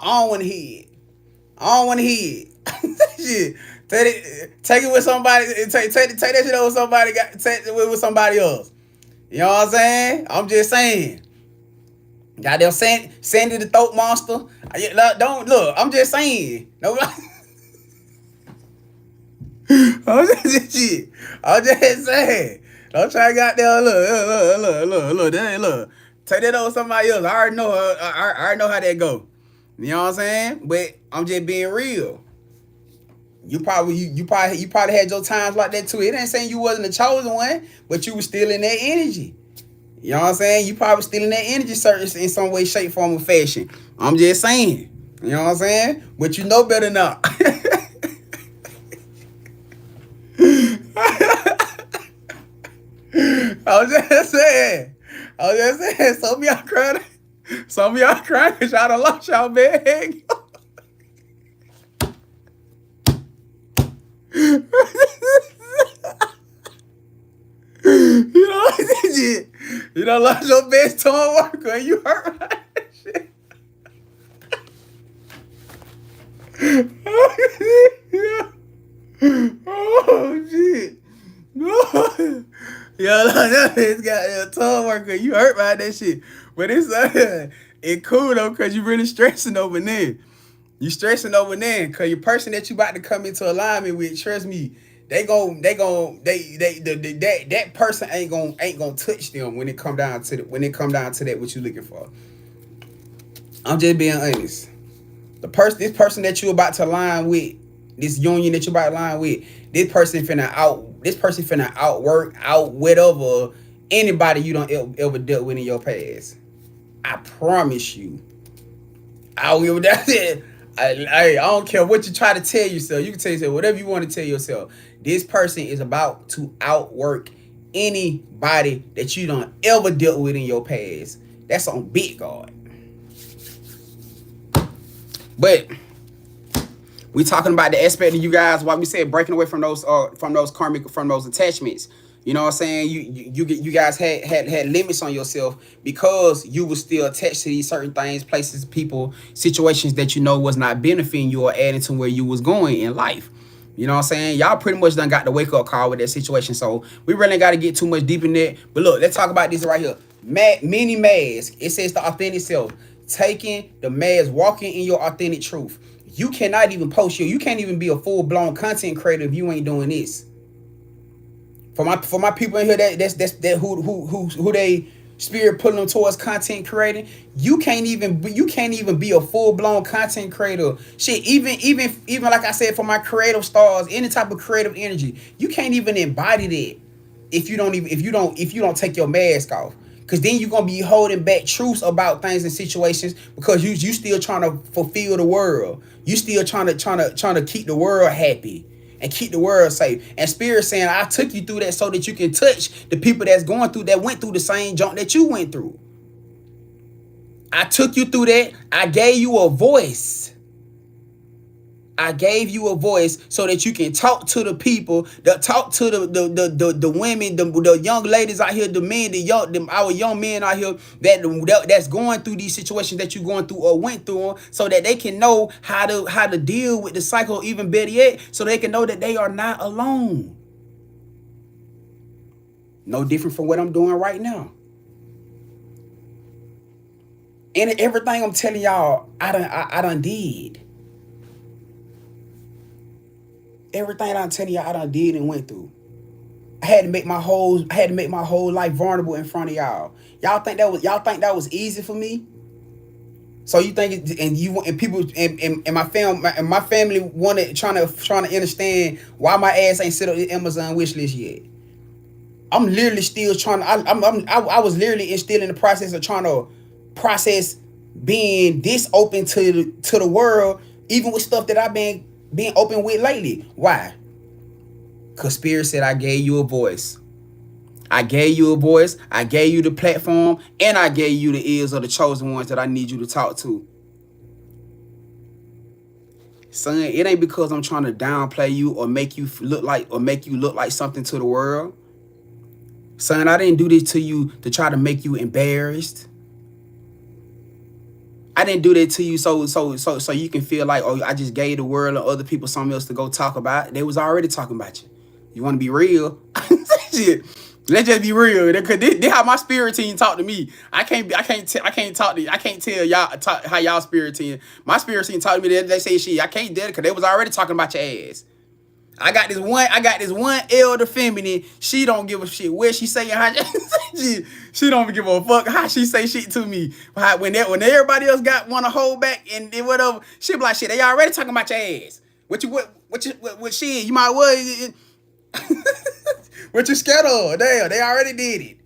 don't want to hear it. I don't want to hear it. Shit. Take it with somebody. Take that shit over with somebody. Take it with somebody else. You know what I'm saying? I'm just saying. Goddamn Sandy the throat monster. Don't look. I'm just saying. No. I'm just saying. Don't try to goddamn look. Take that over somebody else. I already know. I already know how that go. You know what I'm saying? But I'm just being real. You probably had your times like that too. It ain't saying you wasn't the chosen one, but you was still in that energy. You know what I'm saying? You probably still in that energy search in some way, shape, form, or fashion. I'm just saying. You know what I'm saying? But you know better now. I was just saying. Some of y'all crying because y'all done lost y'all bag. You done lost your best time worker and you hurt by that shit. Oh shit. Yo, that bitch got a tongue worker. You hurt by that shit. But it's cool though, cause you really stressing over there. You stressing over there, cause your person that you about to come into alignment with, trust me, that person ain't gonna touch them when it come down to that what you looking for. I'm just being honest. This person that you about to align with, this union that you about to align with, this person finna outwork whatever anybody you don't ever dealt with in your past. I promise you. I don't give a damn. I don't care what you try to tell yourself. You can tell yourself whatever you want to tell yourself. This person is about to outwork anybody that you don't ever dealt with in your past. That's on big God. But we talking about the aspect of you guys, why we said breaking away from those attachments. You know what I'm saying? You guys had limits on yourself because you were still attached to these certain things, places, people, situations that you know was not benefiting you or adding to where you was going in life. You know what I'm saying? Y'all pretty much done got the wake up call with that situation. So we really got to get too much deep in that. But look, let's talk about this right here. Many masks. It says the authentic self. Taking the mask, walking in your authentic truth. You cannot even post you can't even be a full blown content creator if you ain't doing this. For my people in here that who they spirit pulling them towards content creating, you can't even be a full blown content creator. Shit, even like I said, for my creative stars, any type of creative energy, you can't even embody that if you don't take your mask off. Cause then you're gonna be holding back truths about things and situations because you still trying to fulfill the world. You still trying to keep the world happy and keep the world safe. And Spirit saying, I took you through that so that you can touch the people that went through the same junk that you went through. I took you through that. I gave you a voice. I gave you a voice so that you can talk to the people, talk to the women, the young ladies out here, the men, our young men out here that's going through these situations that you're going through or went through, so that they can know how to deal with the cycle, even better yet, so they can know that they are not alone. No different from what I'm doing right now. And everything I'm telling y'all, I done did. Everything I'm telling y'all, I done did and went through. I had to make my whole life vulnerable in front of y'all. Y'all think that was easy for me? So you think people and my family wanted trying to understand why my ass ain't set up the Amazon wish list yet. I'm literally still trying. I was literally still in the process of trying to process being this open to the world, even with stuff that I've been open with lately. Why? Because Spirit said I gave you a voice. I gave you a voice. I gave you the platform, and I gave you the ears of the chosen ones that I need you to talk to. Son, it ain't because I'm trying to downplay you or make you look like something to the world. Son, I didn't do this to you to try to make you embarrassed. I didn't do that to you so you can feel like, oh, I just gave the world or other people something else to go talk about. They was already talking about you. You want to be real? Shit. Let's just be real. This how my spirit team talk to me. I can't tell y'all how y'all spirit team. My spirit team talk to me. They say shit. I can't do it because they was already talking about your ass. I got this one elder feminine. She don't give a shit where she saying how she don't even give a fuck how she say shit to me. When everybody else want to hold back and whatever, she be like, shit, they already talking about your ass. What shit? You might well what you scared of? Damn, they already did it.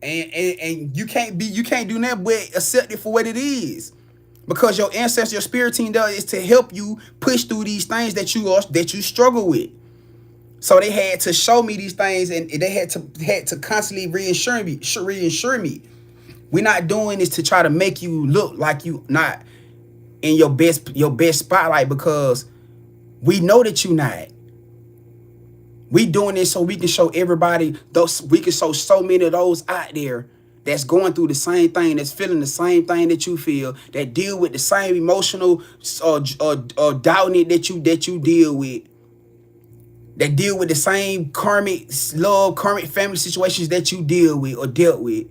And you can't do nothing but accept it for what it is. Because your ancestor, your spirit team there is to help you push through these things that you struggle with. So they had to show me these things, and they had to constantly reassure me. We're not doing this to try to make you look like you not in your best spotlight, because we know that you not. We doing this so we can show everybody we can show so many of those out there that's going through the same thing, that's feeling the same thing that you feel, that deal with the same emotional doubting that you deal with, that deal with the same karmic family situations that you deal with or dealt with.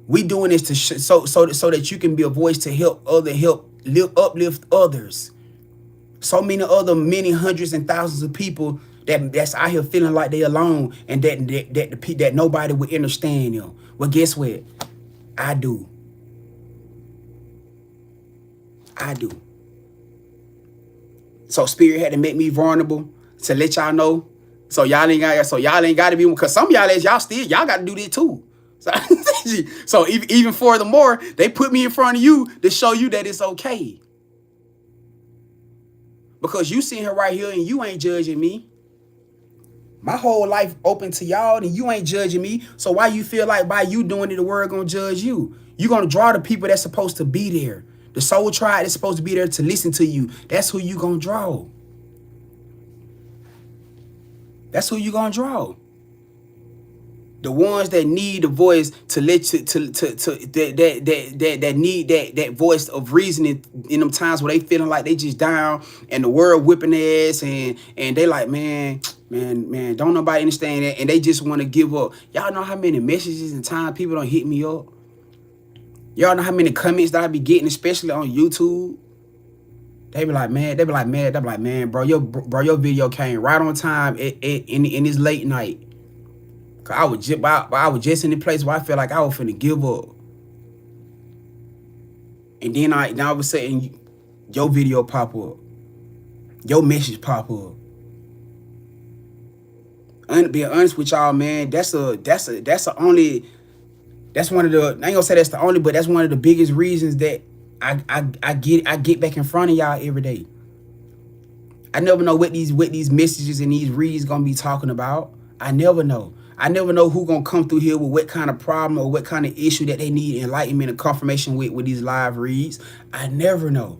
We doing this to so that you can be a voice to help uplift others. So many hundreds and thousands of people that's out here feeling like they alone, and that nobody would understand them. Well, guess what? I do. So Spirit had to make me vulnerable to let y'all know. So y'all ain't got to be, because some of y'all got to do this too. So even furthermore, they put me in front of you to show you that it's okay. Because you sitting here right here and you ain't judging me. My whole life open to y'all and you ain't judging me. So why you feel like by you doing it, the world gonna judge you? You gonna draw the people that's supposed to be there. The soul tribe that's supposed to be there to listen to you. That's who you gonna draw. That's who you gonna draw. The ones that need the voice to let you that need that voice of reasoning in them times where they feeling like they just down and the world whipping their ass and they like, man, don't nobody understand that, and they just want to give up. Y'all know how many messages and times people don't hit me up? Y'all know how many comments that I be getting, especially on YouTube? They be like, man, bro, your video came right on time in this late night. Cause I was just in the place where I felt like I was finna give up. And then all of a sudden, your video pop up. Your message pop up. Being honest with y'all, man, that's one of the, I ain't gonna say that's the only, but that's one of the biggest reasons that I get back in front of y'all every day. I never know what these messages and these reads gonna be talking about. I never know. I never know who gonna come through here with what kind of problem or what kind of issue that they need enlightenment and confirmation with these live reads. I never know.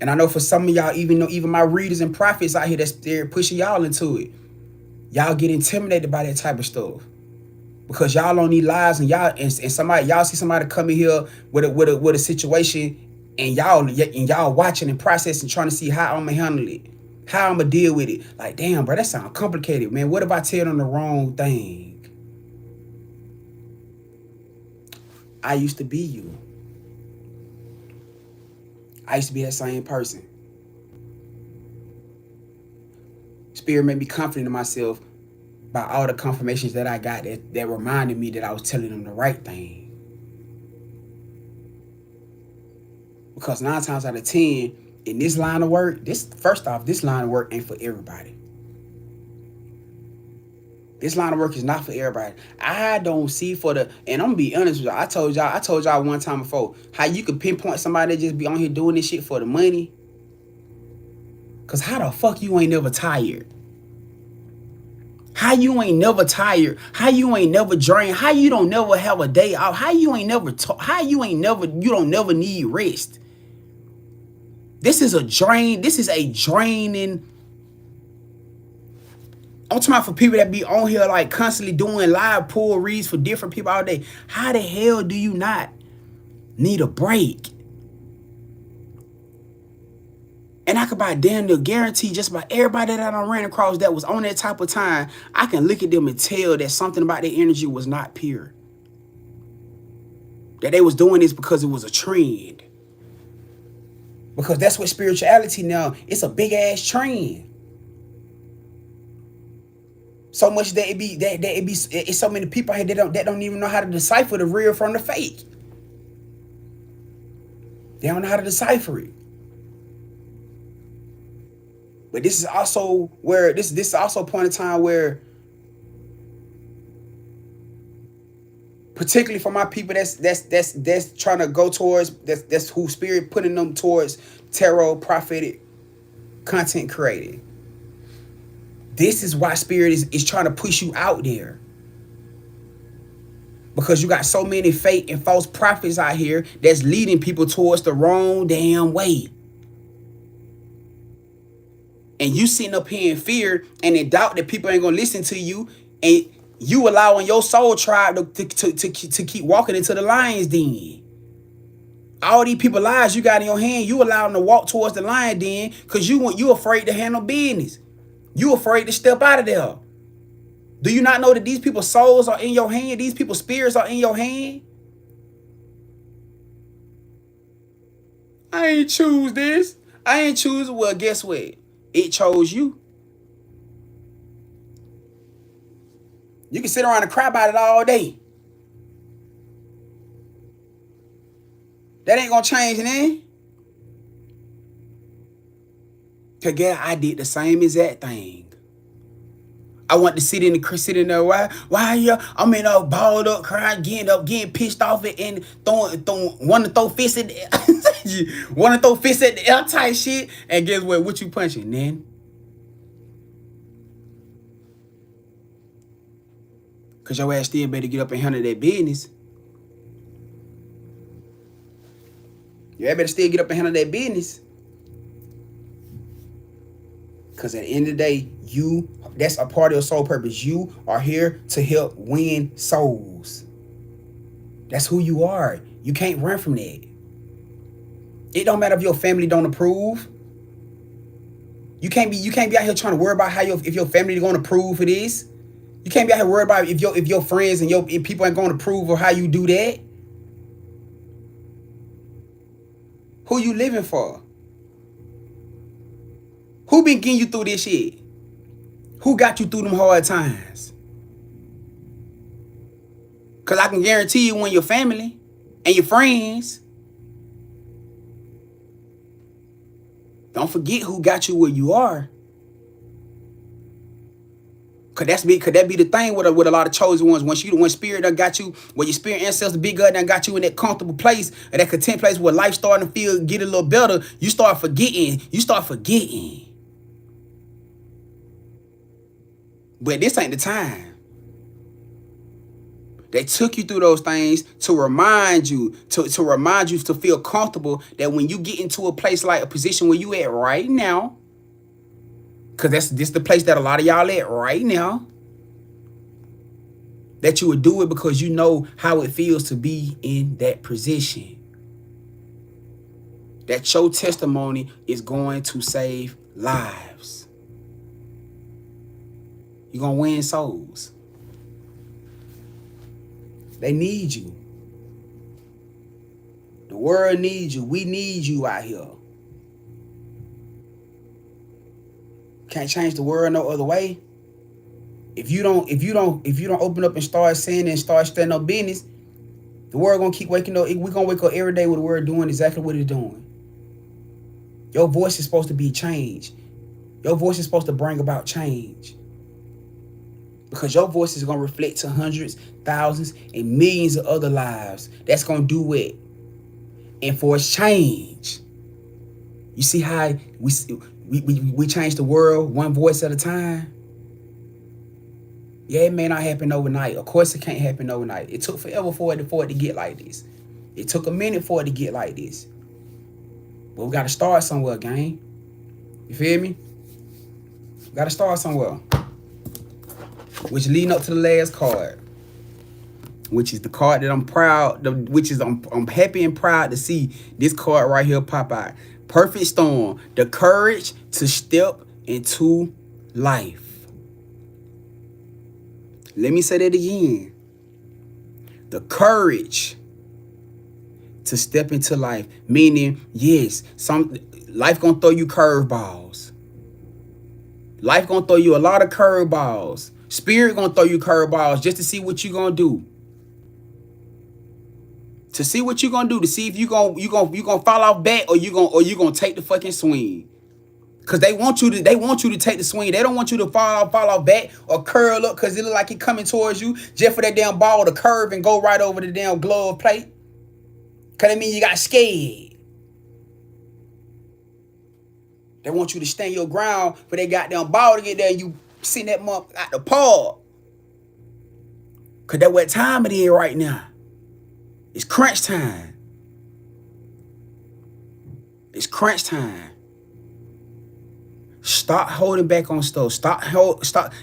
And I know for some of y'all, even my readers and prophets out here that's there pushing y'all into it, y'all get intimidated by that type of stuff. Because y'all don't need lies, and y'all see somebody come in here with a situation, and y'all watching and processing, trying to see how I'm gonna handle it, how I'm gonna deal with it. Like, damn, bro, that sounds complicated, man. What if I tell them the wrong thing? I used to be you. I used to be that same person. Spirit made me confident in myself by all the confirmations that I got that reminded me that I was telling them the right thing. Because 9 times out of 10, in this line of work, this line of work ain't for everybody. This line of work is not for everybody. I don't see and I'm gonna be honest with y'all. I told y'all one time before how you could pinpoint somebody that just be on here doing this shit for the money. Cause how the fuck you ain't never tired? How you ain't never tired? How you ain't never drained? How you don't never have a day off? How you ain't never you don't never need rest? This is a draining. I'm talking about for people that be on here like constantly doing live pull reads for different people all day. How the hell do you not need a break? And I could buy damn near guarantee just about everybody that I ran across that was on that type of time, I can look at them and tell that something about their energy was not pure. That they was doing this because it was a trend. Because that's what spirituality now, it's a big ass trend. So much that it's so many people here that don't even know how to decipher the real from the fake. They don't know how to decipher it. But this is also where this is also a point in time where, particularly for my people that's trying to go towards that's who spirit putting them towards tarot, prophetic content creating. This is why spirit is trying to push you out there. Because you got so many fake and false prophets out here that's leading people towards the wrong damn way. And you sitting up here in fear and in doubt that people ain't gonna listen to you, and you allowing your soul tribe to keep walking into the lion's den. All these people lives you got in your hand, you allow them to walk towards the lion den because you afraid to handle business. You afraid to step out of there. Do you not know that these people's souls are in your hand? These people's spirits are in your hand? I ain't choose this. I ain't choose. Well, guess what? It chose you. You can sit around and cry about it all day. That ain't gonna change anything. Cause girl, I did the same exact thing. I want to sit in there. Why you? I'm in a balled up, crying, getting pissed off it, and want to throw fists at the air type shit. And guess what? What you punching, then? Cause your ass still better get up and handle that business. You better still get up and handle that business. Because at the end of the day, that's a part of your soul purpose. You are here to help win souls. That's who you are. You can't run from that. It don't matter if your family don't approve. You can't be out here trying to worry about if your family is going to approve of this. You can't be out here worried about if your friends and if people ain't going to approve of how you do that. Who you living for? Who been getting you through this shit? Who got you through them hard times? Because I can guarantee you when your family and your friends, don't forget who got you where you are. Could that be the thing with a lot of chosen ones? When spirit done got you, when your spirit ancestors, the big God done got you in that comfortable place, and that content place where life starting to get a little better, you start forgetting. But this ain't the time. They took you through those things to remind you, to feel comfortable that when you get into a place like a position where you at right now, because this the place that a lot of y'all at right now, that you would do it because you know how it feels to be in that position. That your testimony is going to save lives. You're going to win souls. They need you. The world needs you. We need you out here. Can't change the world no other way. If you don't open up and start saying and start standing up business, the world gonna keep waking up. We're gonna wake up every day with the world doing exactly what it's doing. Your voice is supposed to be change. Your voice is supposed to bring about change. Because your voice is gonna reflect to hundreds, thousands, and millions of other lives. That's gonna do it. Enforce change. You see how we change the world one voice at a time? Yeah, it may not happen overnight. Of course, it can't happen overnight. It took forever for it to get like this. It took a minute for it to get like this. But we got to start somewhere, gang. You feel me? We got to start somewhere. Which leading up to the last card, which is the card that I'm proud, I'm happy and proud to see this card right here pop out. Perfect storm, the courage to step into life. Let me say that again. The courage to step into life. Meaning, yes, life gonna throw you curveballs. Life gonna throw you a lot of curveballs. Spirit gonna throw you curveballs just to see what you gonna do. To see what you gonna do, to see if you gonna fall off back or you gonna take the fucking swing. Cause they want you to take the swing. They don't want you to fall off back or curl up cause it look like it coming towards you just for that damn ball to curve and go right over the damn glove plate. Cause that mean you got scared. They want you to stand your ground for that goddamn ball to get there and you send that mother out the paw. Cause that's what time it is right now. It's crunch time. It's crunch time. Stop holding back on stuff. Stop.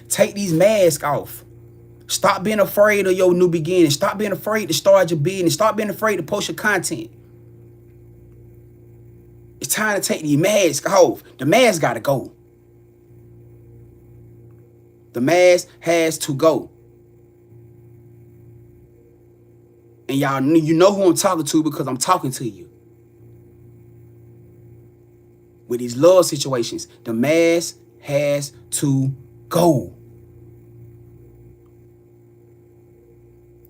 Take these masks off. Stop being afraid of your new beginning. Stop being afraid to start your business. Stop being afraid to post your content. It's time to take these masks off. The mask gotta go. The mask has to go. And y'all, you know who I'm talking to because I'm talking to you. With these love situations, the mask has to go.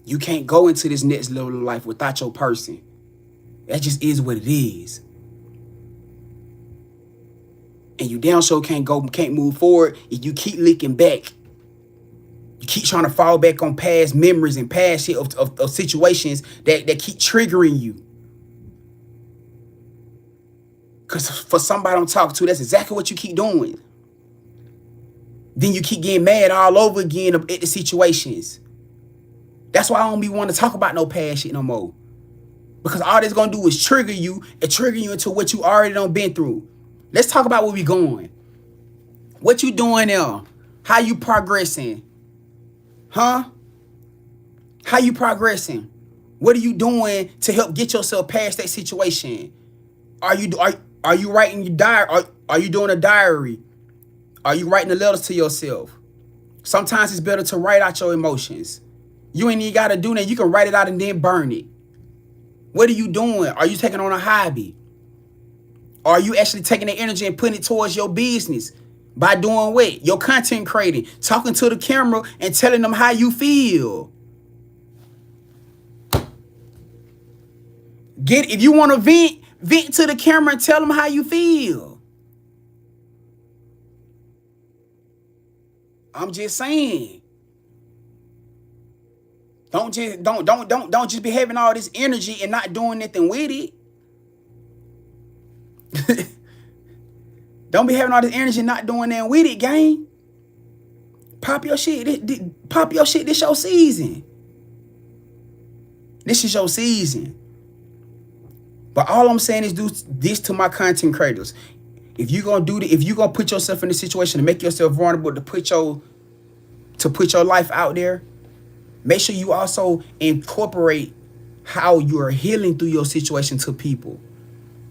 You can't go into this next level of life without your person. That just is what it is. And you damn sure can't move forward if you keep looking back. You keep trying to fall back on past memories and past shit of situations that keep triggering you. Because for somebody I'm talking to, that's exactly what you keep doing. Then you keep getting mad all over again at the situations. That's why I don't be wanting to talk about no past shit no more. Because all that's going to do is trigger you into what you already done been through. Let's talk about where we going. What you doing there? How you progressing? Huh? How you progressing? What are you doing to help get yourself past that situation? Are you writing your diary? Are you doing a diary? Are you writing the letters to yourself? Sometimes it's better to write out your emotions. You ain't even got to do that. You can write it out and then burn it. What are you doing? Are you taking on a hobby? Are you actually taking the energy and putting it towards your business? By doing what? Your content creating. Talking to the camera and telling them how you feel. If you want to vent to the camera and tell them how you feel. I'm just saying. Don't just be having all this energy and not doing nothing with it. Don't be having all this energy and not doing nothing with it, gang. Pop your shit. Pop your shit. This your season. This is your season. But all I'm saying is do this to my content creators. If you're gonna put yourself in a situation to make yourself vulnerable to put your life out there, make sure you also incorporate how you are healing through your situation to people.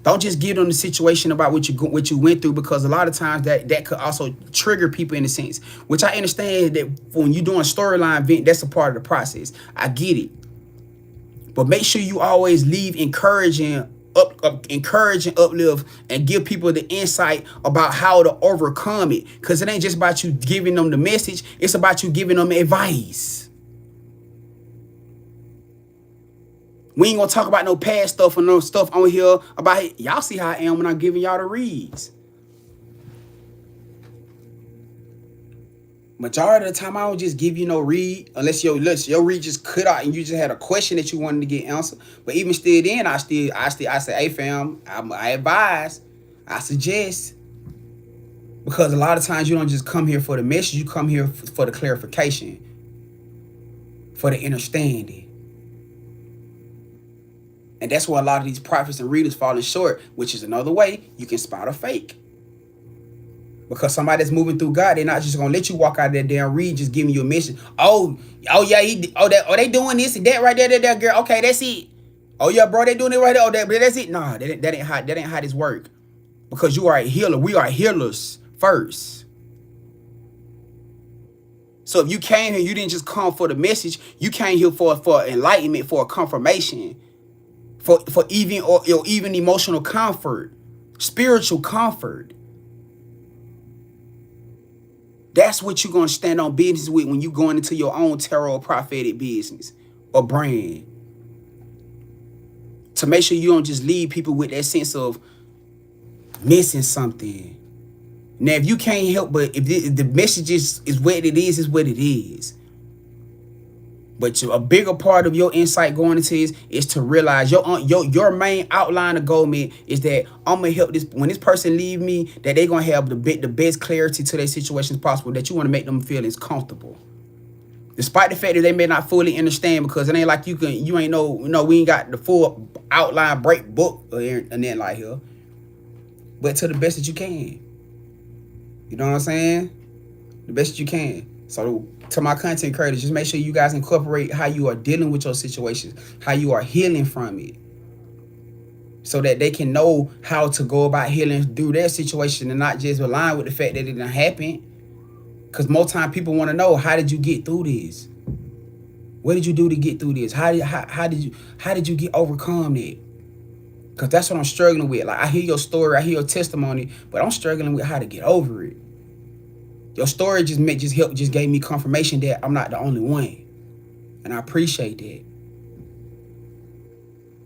Don't just give them the situation about what you went through, because a lot of times that could also trigger people in a sense. Which I understand that when you're doing storyline vent, that's a part of the process. I get it. But make sure you always leave encouraging, uplift, and give people the insight about how to overcome it. Because it ain't just about you giving them the message. It's about you giving them advice. We ain't gonna talk about no past stuff or no stuff on here about it. Y'all see how I am when I'm giving y'all the reads. Majority of the time, I don't just give you no read unless your read just cut out and you just had a question that you wanted to get answered. But even still, then I say, hey fam, I advise, I suggest, because a lot of times you don't just come here for the message, you come here for the clarification, for the understanding. And that's where a lot of these prophets and readers falling short, which is another way you can spot a fake. Because somebody that's moving through God, they're not just gonna let you walk out of that damn read just giving you a mission. Oh yeah, they doing this and that right there, that girl. Okay, that's it. Oh yeah, bro, they doing it right there. Oh, that's it. Nah, that ain't how this work. Because you are a healer. We are healers first. So if you came here, you didn't just come for the message. You came here for enlightenment, for a confirmation, for even emotional comfort, spiritual comfort. That's what you're going to stand on business with when you're going into your own tarot prophetic business or brand. To make sure you don't just leave people with that sense of missing something. Now, if you can't help, but if the message is what it is what it is. But a bigger part of your insight going into this is to realize your main outline of goal, man, is that I'm gonna help this when this person leave me, that they gonna have the best clarity to their situations possible. That you want to make them feel as comfortable, despite the fact that they may not fully understand, because it ain't like we ain't got the full outline break book or anything like here. But to the best that you can, you know what I'm saying? The best that you can. So to my content creators, just make sure you guys incorporate how you are dealing with your situations, how you are healing from it, so that they can know how to go about healing through their situation and not just relying with the fact that it didn't happen. Because most time people want to know, how did you get through this? What did you do to get through this? How did you get overcome it? Because that's what I'm struggling with. Like, I hear your story, I hear your testimony, but I'm struggling with how to get over it. Your story just gave me confirmation that I'm not the only one. And I appreciate that.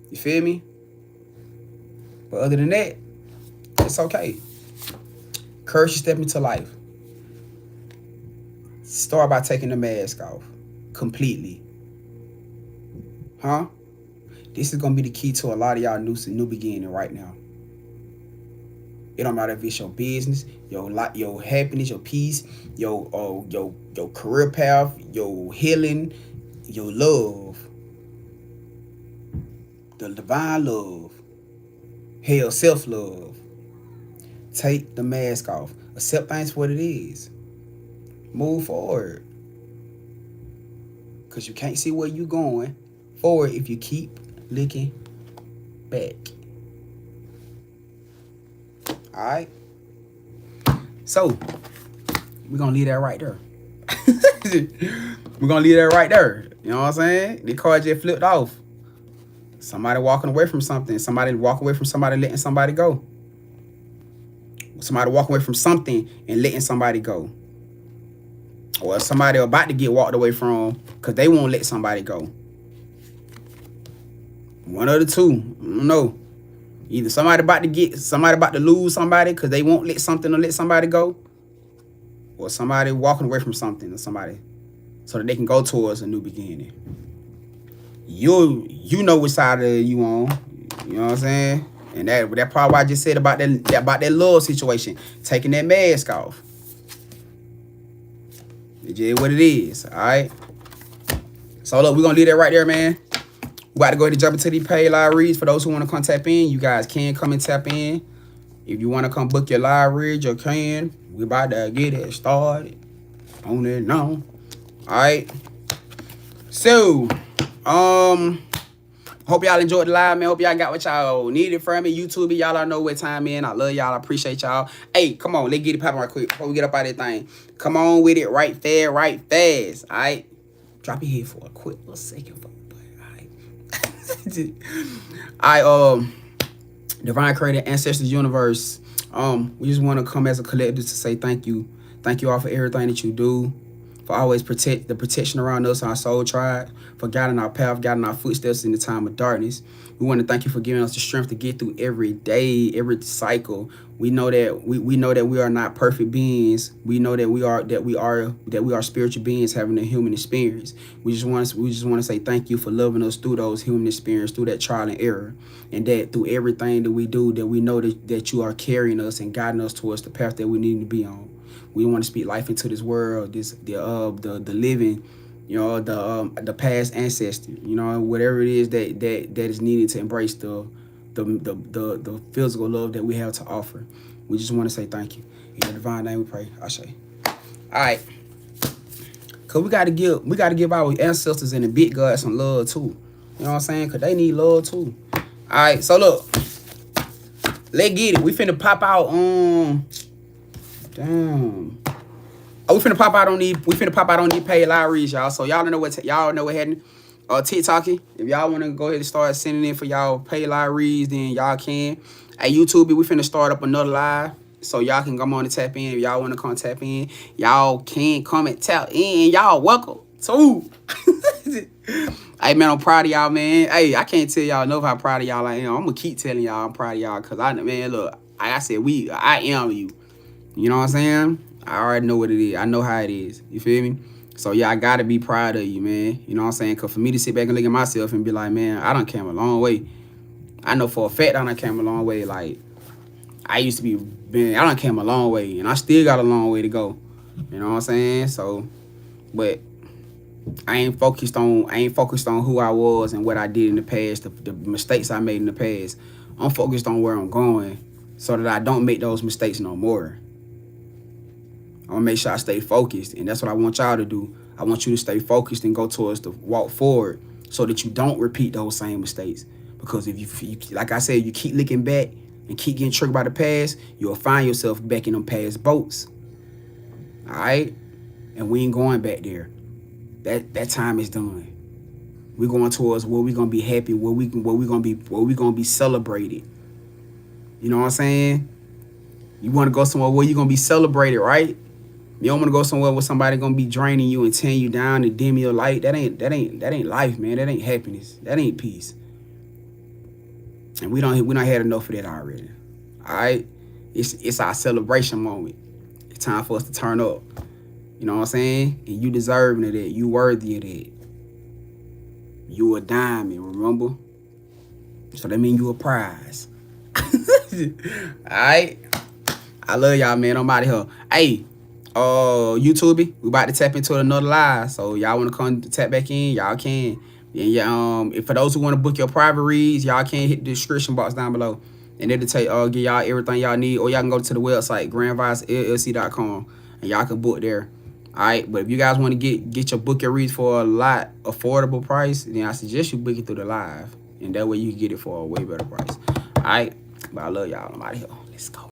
You feel me? But other than that, it's okay. Courage to step into life. Start by taking the mask off. Completely. Huh? This is going to be the key to a lot of y'all new beginning right now. It don't matter if it's your business, your happiness, your peace, your career path, your healing, your love, the divine love, hell, self-love. Take the mask off. Accept things for what it is. Move forward. Because you can't see where you're going forward if you keep looking back. Alright? So, we're going to leave that right there. We're going to leave that right there. You know what I'm saying? The card just flipped off. Somebody walking away from something. Somebody walking away from somebody letting somebody go. Somebody walking away from something and letting somebody go. Or somebody about to get walked away from because they won't let somebody go. One of the two. I don't know. Either somebody about to lose somebody because they won't let something or let somebody go. Or somebody walking away from something or somebody so that they can go towards a new beginning. You know which side you on. You know what I'm saying? And that probably what I just said about that love situation. Taking that mask off. It's just what it is. Alright. So look, we're gonna leave that right there, man. We about to go ahead and jump into the paid live reads. For those who want to come tap in, you guys can come and tap in. If you want to come book your live read, you can. We about to get it started. On it now. Alright. So, hope y'all enjoyed the live, man. Hope y'all got what y'all needed from me. YouTube, y'all already know what time in. I love y'all. I appreciate y'all. Hey, come on. Let's get it popping right quick before we get up out of that thing. Come on with it right fast. All right? Drop your head for a quick little second. All right. Divine Creator, Ancestral Universe. We just want to come as a collective to say thank you. Thank you all for everything that you do. For always the protection around us, our soul tribe, for guiding our path, guiding our footsteps in the time of darkness. We want to thank you for giving us the strength to get through every day, every cycle. We know that we know that we are not perfect beings. We know that we are spiritual beings having a human experience. We just want to say thank you for loving us through those human experience, through that trial and error, and that through everything that we do, that we know that you are carrying us and guiding us towards the path that we need to be on. We want to speak life into this world, the living, you know, the past ancestor, you know, whatever it is that is needed to embrace the physical love that we have to offer. We just want to say thank you. In your divine name we pray. Ashe. All right. Cause we gotta give our ancestors and the big gods some love too. You know what I'm saying? Cause they need love too. All right. So look, let's get it. We finna pop out damn. Oh, we finna pop out on these paid live reads, y'all. So y'all know what happening. TikToky, if y'all wanna go ahead and start sending in for y'all paid live reads, then y'all can. At YouTube, we finna start up another live. So y'all can come on and tap in. If y'all wanna come tap in, y'all can come and tap in. Y'all welcome too. Hey man, I'm proud of y'all, man. Hey, I can't tell y'all enough how proud of y'all I am. I'm gonna keep telling y'all I'm proud of y'all, cause man, look, like I said, I am you. You know what I'm saying? I already know what it is. I know how it is. You feel me? So, yeah, I got to be proud of you, man. You know what I'm saying? Because for me to sit back and look at myself and be like, man, I done came a long way. I know for a fact I done came a long way. Like, I used to be, man, I done came a long way. And I still got a long way to go. You know what I'm saying? So, but I ain't focused on who I was and what I did in the past, the mistakes I made in the past. I'm focused on where I'm going so that I don't make those mistakes no more. I'm gonna make sure I stay focused, and that's what I want y'all to do. I want you to stay focused and go towards the walk forward so that you don't repeat those same mistakes. Because if you like I said, you keep looking back and keep getting triggered by the past, you'll find yourself back in them past boats. All right? And we ain't going back there. That time is done. We're going towards where we're gonna be happy, where we're gonna be celebrated. You know what I'm saying? You want to go somewhere where you're gonna be celebrated, right? You don't want to go somewhere where somebody gonna be draining you and tearing you down and dim your light. That ain't life, man. That ain't happiness. That ain't peace. And we don't had enough of that already. All right, it's our celebration moment. It's time for us to turn up. You know what I'm saying? And you deserving of that. You worthy of that. You a diamond, remember? So that means you a prize. All right. I love y'all, man. I'm out of here. Hey. YouTube, we about to tap into another live, so y'all want to come tap back in, y'all can. And yeah, if for those who want to book your private reads, y'all can hit the description box down below. and it'll take give y'all everything y'all need, or y'all can go to the website GrandvibesLLC.com and y'all can book there. Alright, but if you guys want to get your book and read for a lot affordable price, then I suggest you book it through the live, and that way you can get it for a way better price. Alright, but I love y'all. I'm out of here. Let's go.